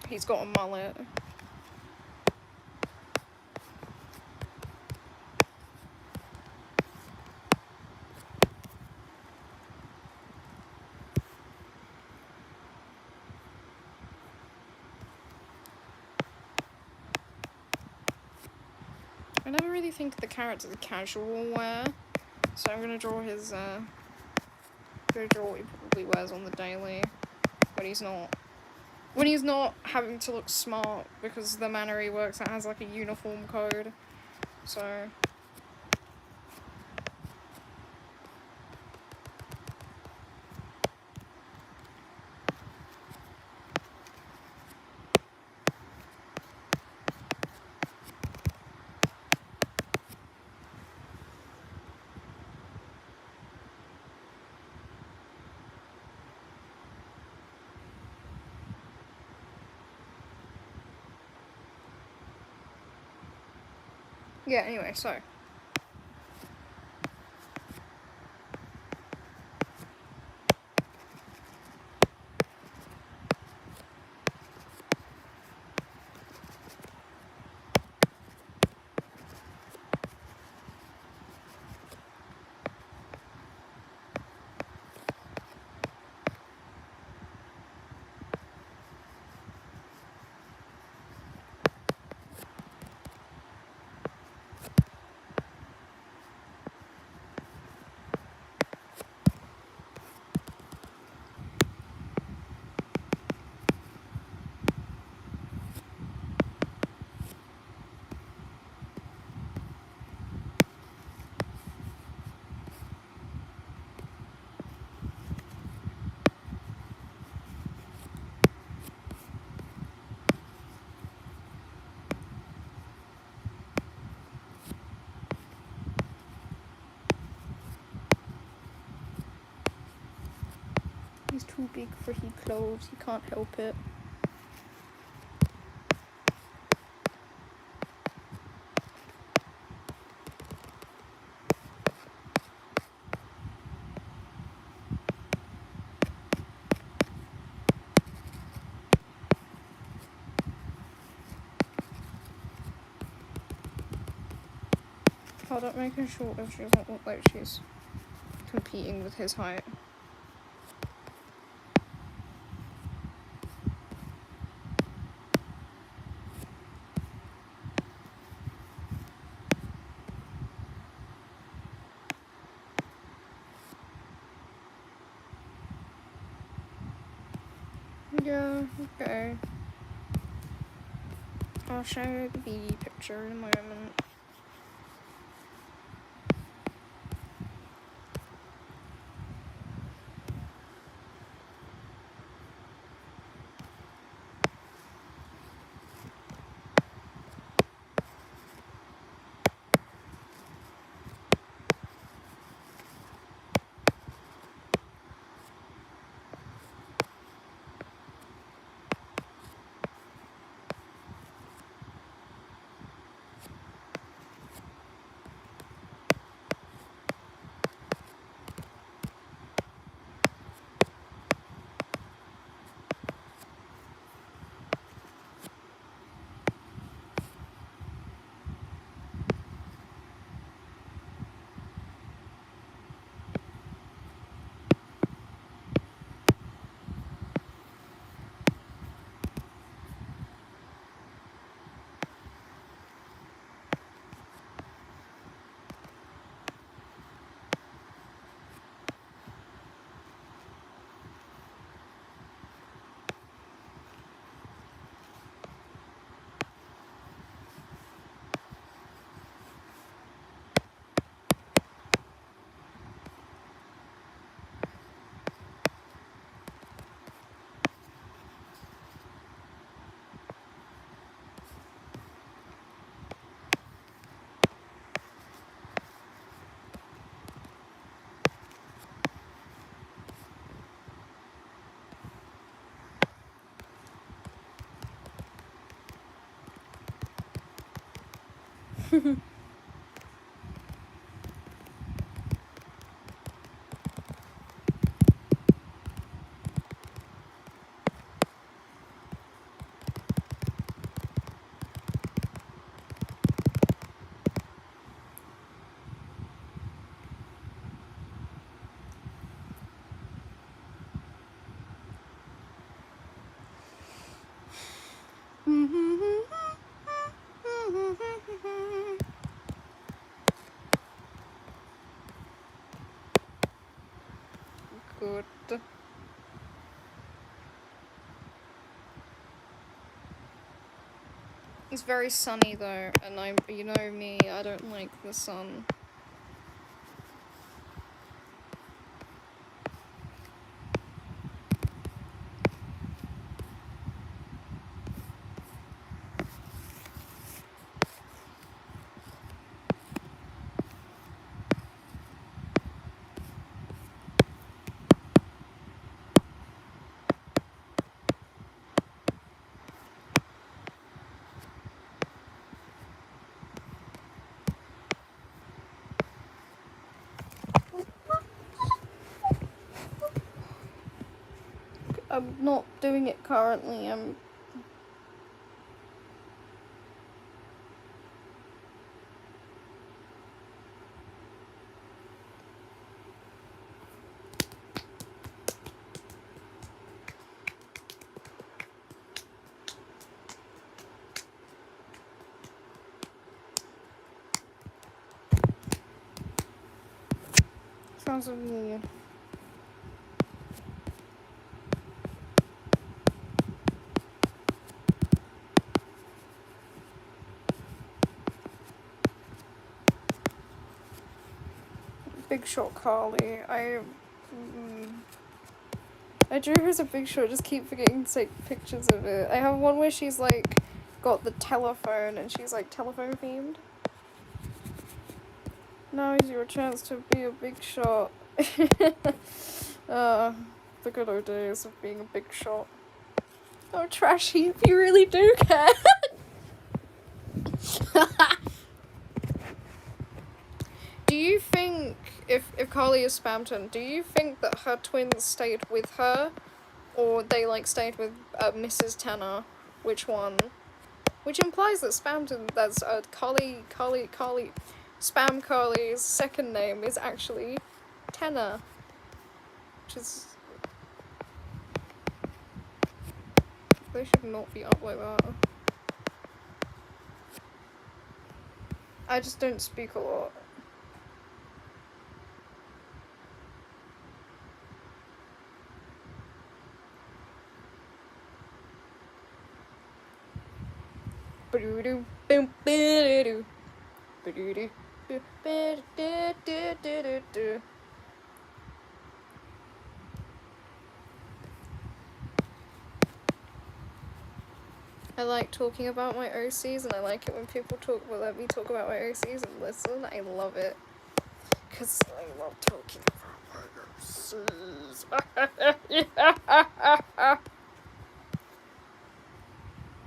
He's got a mullet. I never really think of the carrot as casual wear, so I'm gonna draw his, gonna draw what he probably wears on the daily, when he's not having to look smart, because the manner he works at has like a uniform code, so... Yeah, anyway, so... He's too big for his clothes, he can't help it. Hold up, making sure if she doesn't look like she's competing with his height. Yeah, okay. I'll show you the BD picture in a moment. It's very sunny though, and you know me, I don't like the sun. I'm not doing it currently, sounds familiar. Big Shot Carly. I drew her as a Big Shot, just keep forgetting to take pictures of it. I have one where she's like got the telephone and she's like telephone themed. Now is your chance to be a big shot. The good old days of being a big shot. Oh, Trashy, you really do care. Do you think, if Carly is Spamton, do you think that her twins stayed with her? Or they, like, stayed with Mrs. Tanner? Which one? Which implies that Spamton, that's Carly, Spam Carly's second name is actually Tanner. Which is... They should not be up like that. I just don't speak a lot. I like talking about my OCs, and I like it when people let me talk about my OCs and listen. I love it. Because I love talking about my OCs.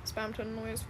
Spamton noise.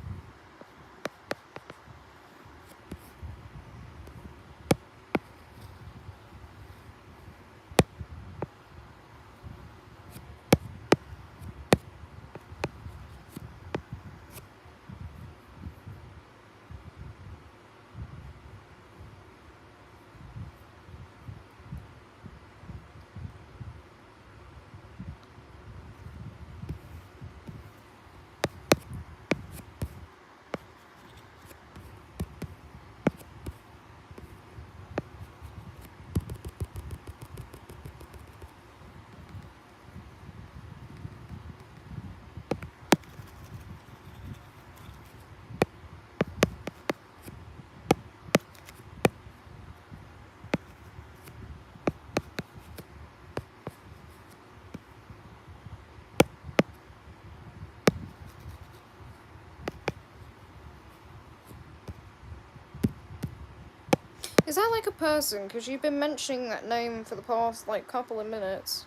Is that like a person? Because you've been mentioning that name for the past, like, couple of minutes.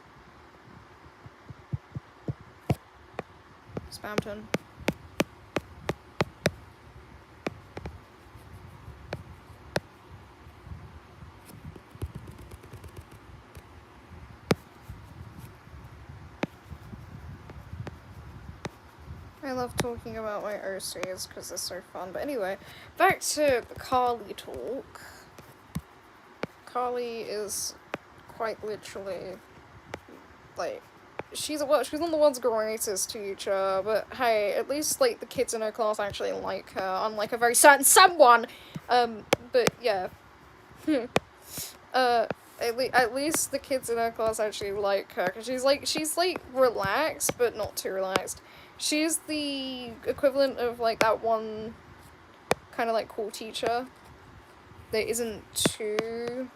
Spamton. I love talking about my OCs because they're so fun. But anyway, back to the Carly talk. Carly is quite literally, like, she's one of the world's greatest teacher, but hey, at least, like, the kids in her class actually like her, unlike a very certain someone. But yeah. At least the kids in her class actually like her, because she's like relaxed, but not too relaxed. She's the equivalent of, like, that one kind of, like, cool teacher that isn't too,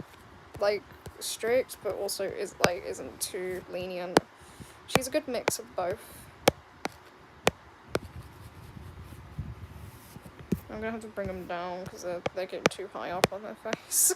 like, strict, but also isn't too lenient. She's a good mix of both. I'm gonna have to bring them down because they're getting too high up on their face.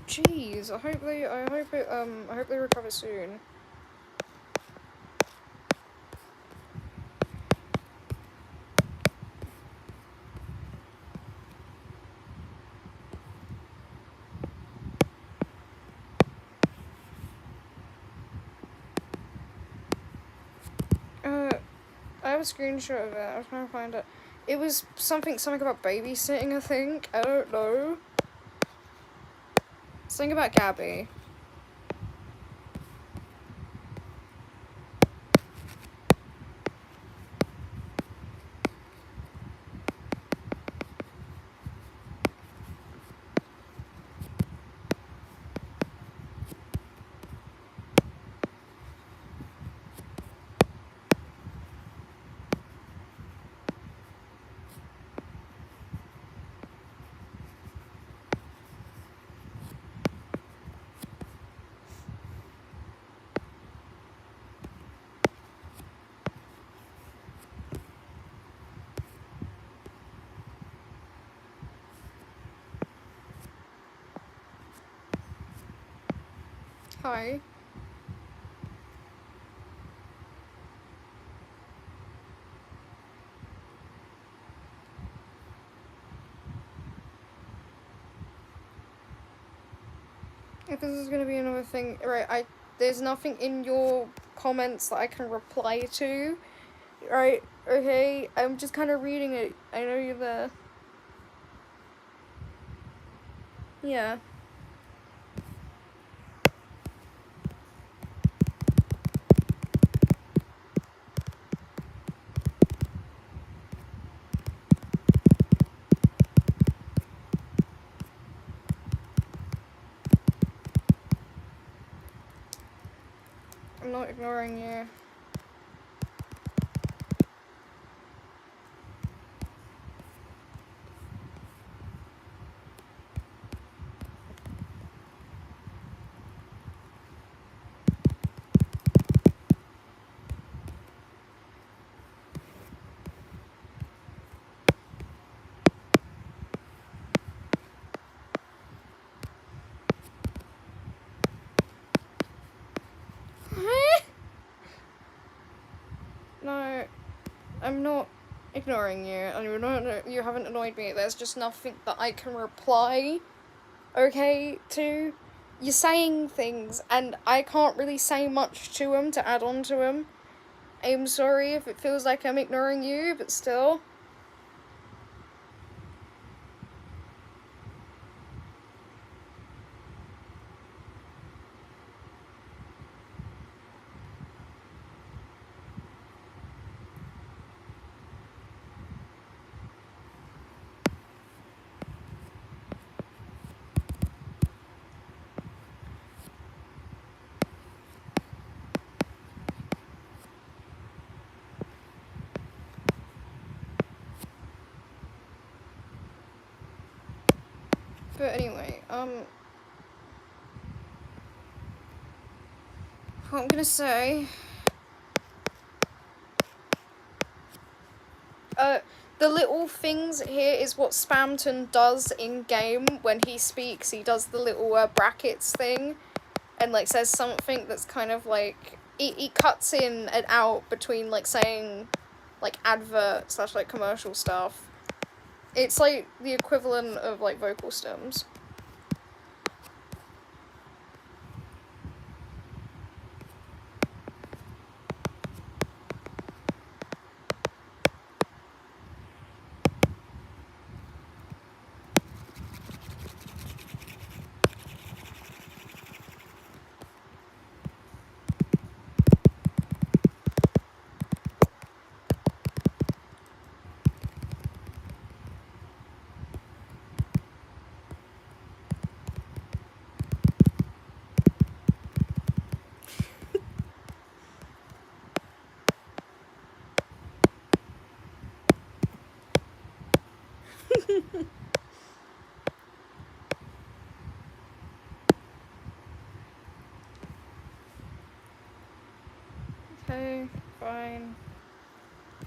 Jeez, I hope they recover soon. I have a screenshot of it. I was trying to find it. It was something about babysitting, I think. I don't know. Something about Gabby. Hi. If this is gonna be another thing, right, there's nothing in your comments that I can reply to, right, okay, I'm just kind of reading it, I know you're there. Yeah. I'm not ignoring you. No, I'm not ignoring you, and you haven't annoyed me. There's just nothing that I can reply, okay, to. You're saying things, and I can't really say much to them to add on to them. I'm sorry if it feels like I'm ignoring you, but still. But anyway, what I'm gonna say, the little things here is what Spamton does in game when he speaks. He does the little brackets thing, and like says something that's kind of like he cuts in and out between like saying like advert / like commercial stuff. It's like the equivalent of like vocal stems. Okay, fine.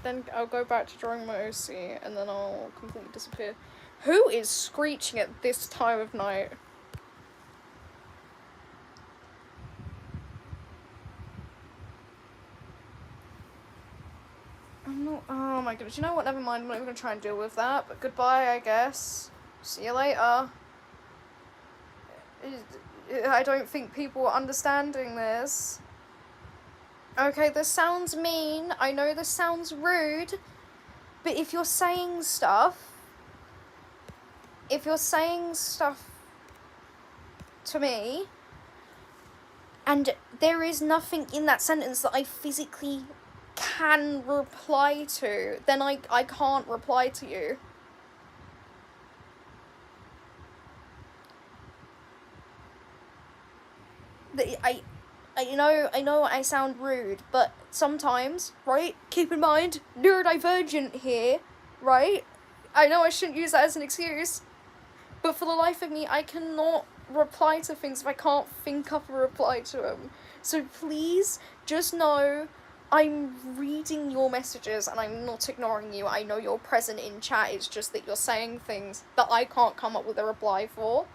Then I'll go back to drawing my OC, and then I'll completely disappear. Who is screeching at this time of night? I'm not. Oh my goodness. You know what? Never mind. I'm not even gonna try and deal with that. But goodbye, I guess. See you later. I don't think people are understanding this. Okay, this sounds mean. I know this sounds rude. But if you're saying stuff to me, and there is nothing in that sentence that I physically can reply to, then I can't reply to you. I know I sound rude, but sometimes, right? Keep in mind, neurodivergent here, right? I know I shouldn't use that as an excuse, but for the life of me, I cannot reply to things if I can't think of a reply to them. So please, just know I'm reading your messages and I'm not ignoring you. I know you're present in chat, it's just that you're saying things that I can't come up with a reply for.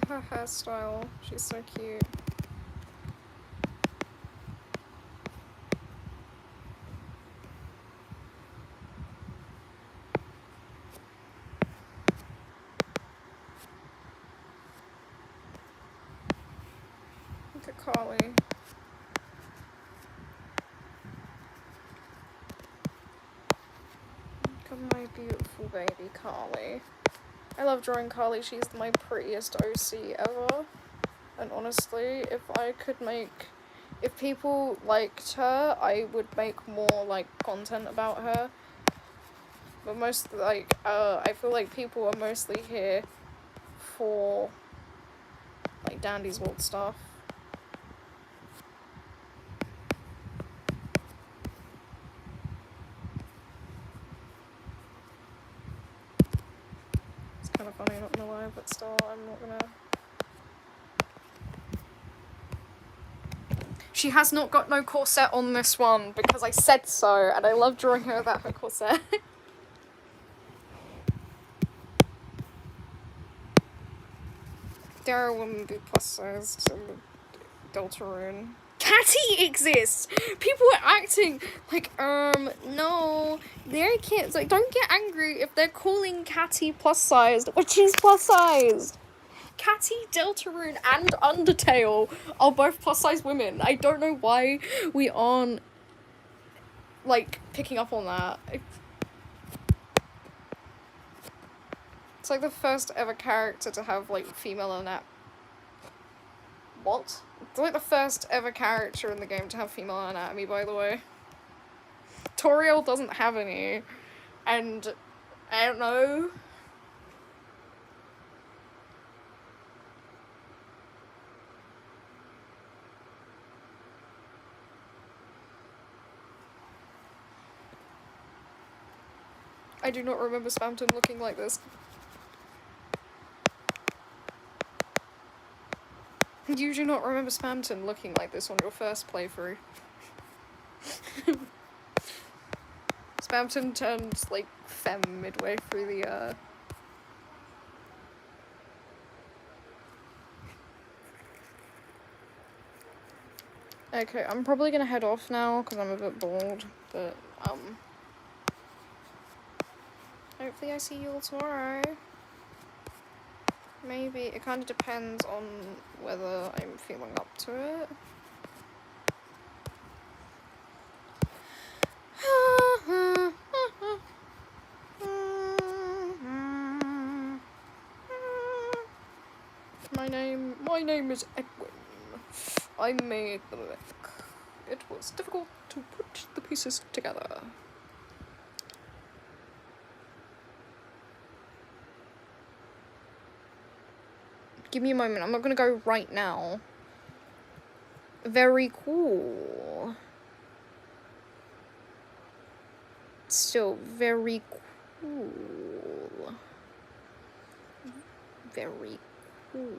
Her hairstyle, she's so cute. Look at Carly. Look at my beautiful baby Carly. I love drawing Carly, she's my prettiest OC ever. And honestly, if people liked her, I would make more, like, content about her. But I feel like people are mostly here for, like, Dandy's World stuff. It's kind of funny, not gonna lie, but still, I'm not gonna... She has not got no corset on this one, because I said so, and I love drawing her without her corset. There are women be plus sized in the Deltarune. Catty exists! People are acting like, no, they're kids. Like, don't get angry if they're calling Catty plus sized, which she's plus sized. Catty, Deltarune, and Undertale are both plus sized women. I don't know why we aren't, like, picking up on that. It's like the first ever character to have, like, female anatomy. What? It's like the first ever character in the game to have female anatomy, by the way. Toriel doesn't have any, and I don't know. I do not remember Spamton looking like this. You do not remember Spamton looking like this on your first playthrough. Spamton turned, like, femme midway through the, Okay, I'm probably gonna head off now, because I'm a bit bored, but, hopefully I see you all tomorrow. Maybe. It kind of depends on whether I'm feeling up to it. My name is Edwin. I made the mimic. It was difficult to put the pieces together. Give me a moment. I'm not gonna go right now. Very cool. Still very cool. Very cool.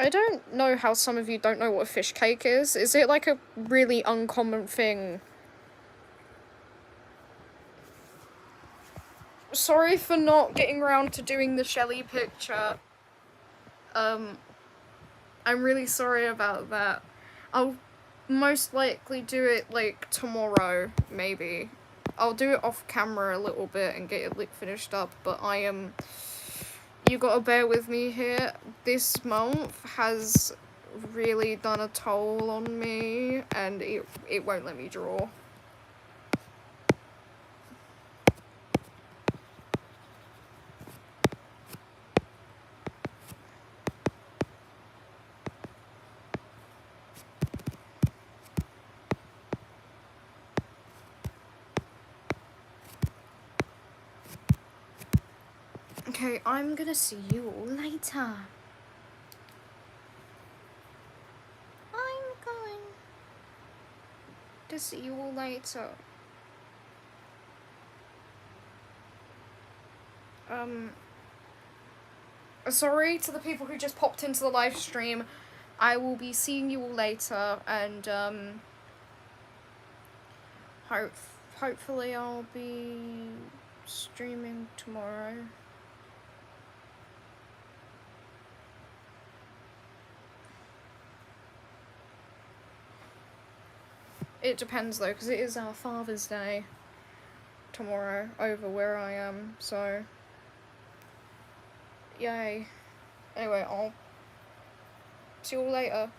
I don't know how some of you don't know what a fish cake is. Is it like a really uncommon thing? Sorry for not getting around to doing the Shelly picture. I'm really sorry about that. I'll most likely do it, like, tomorrow, maybe. I'll do it off camera a little bit and get it, like, finished up, but I am... You gotta bear with me here. This month has really done a toll on me, and it won't let me draw. Okay, I'm gonna see you all later. I'm going to see you all later. Sorry to the people who just popped into the live stream. I will be seeing you all later, and, hopefully I'll be streaming tomorrow. It depends though, because it is our Father's Day tomorrow over where I am, so yay. Anyway, I'll see you all later.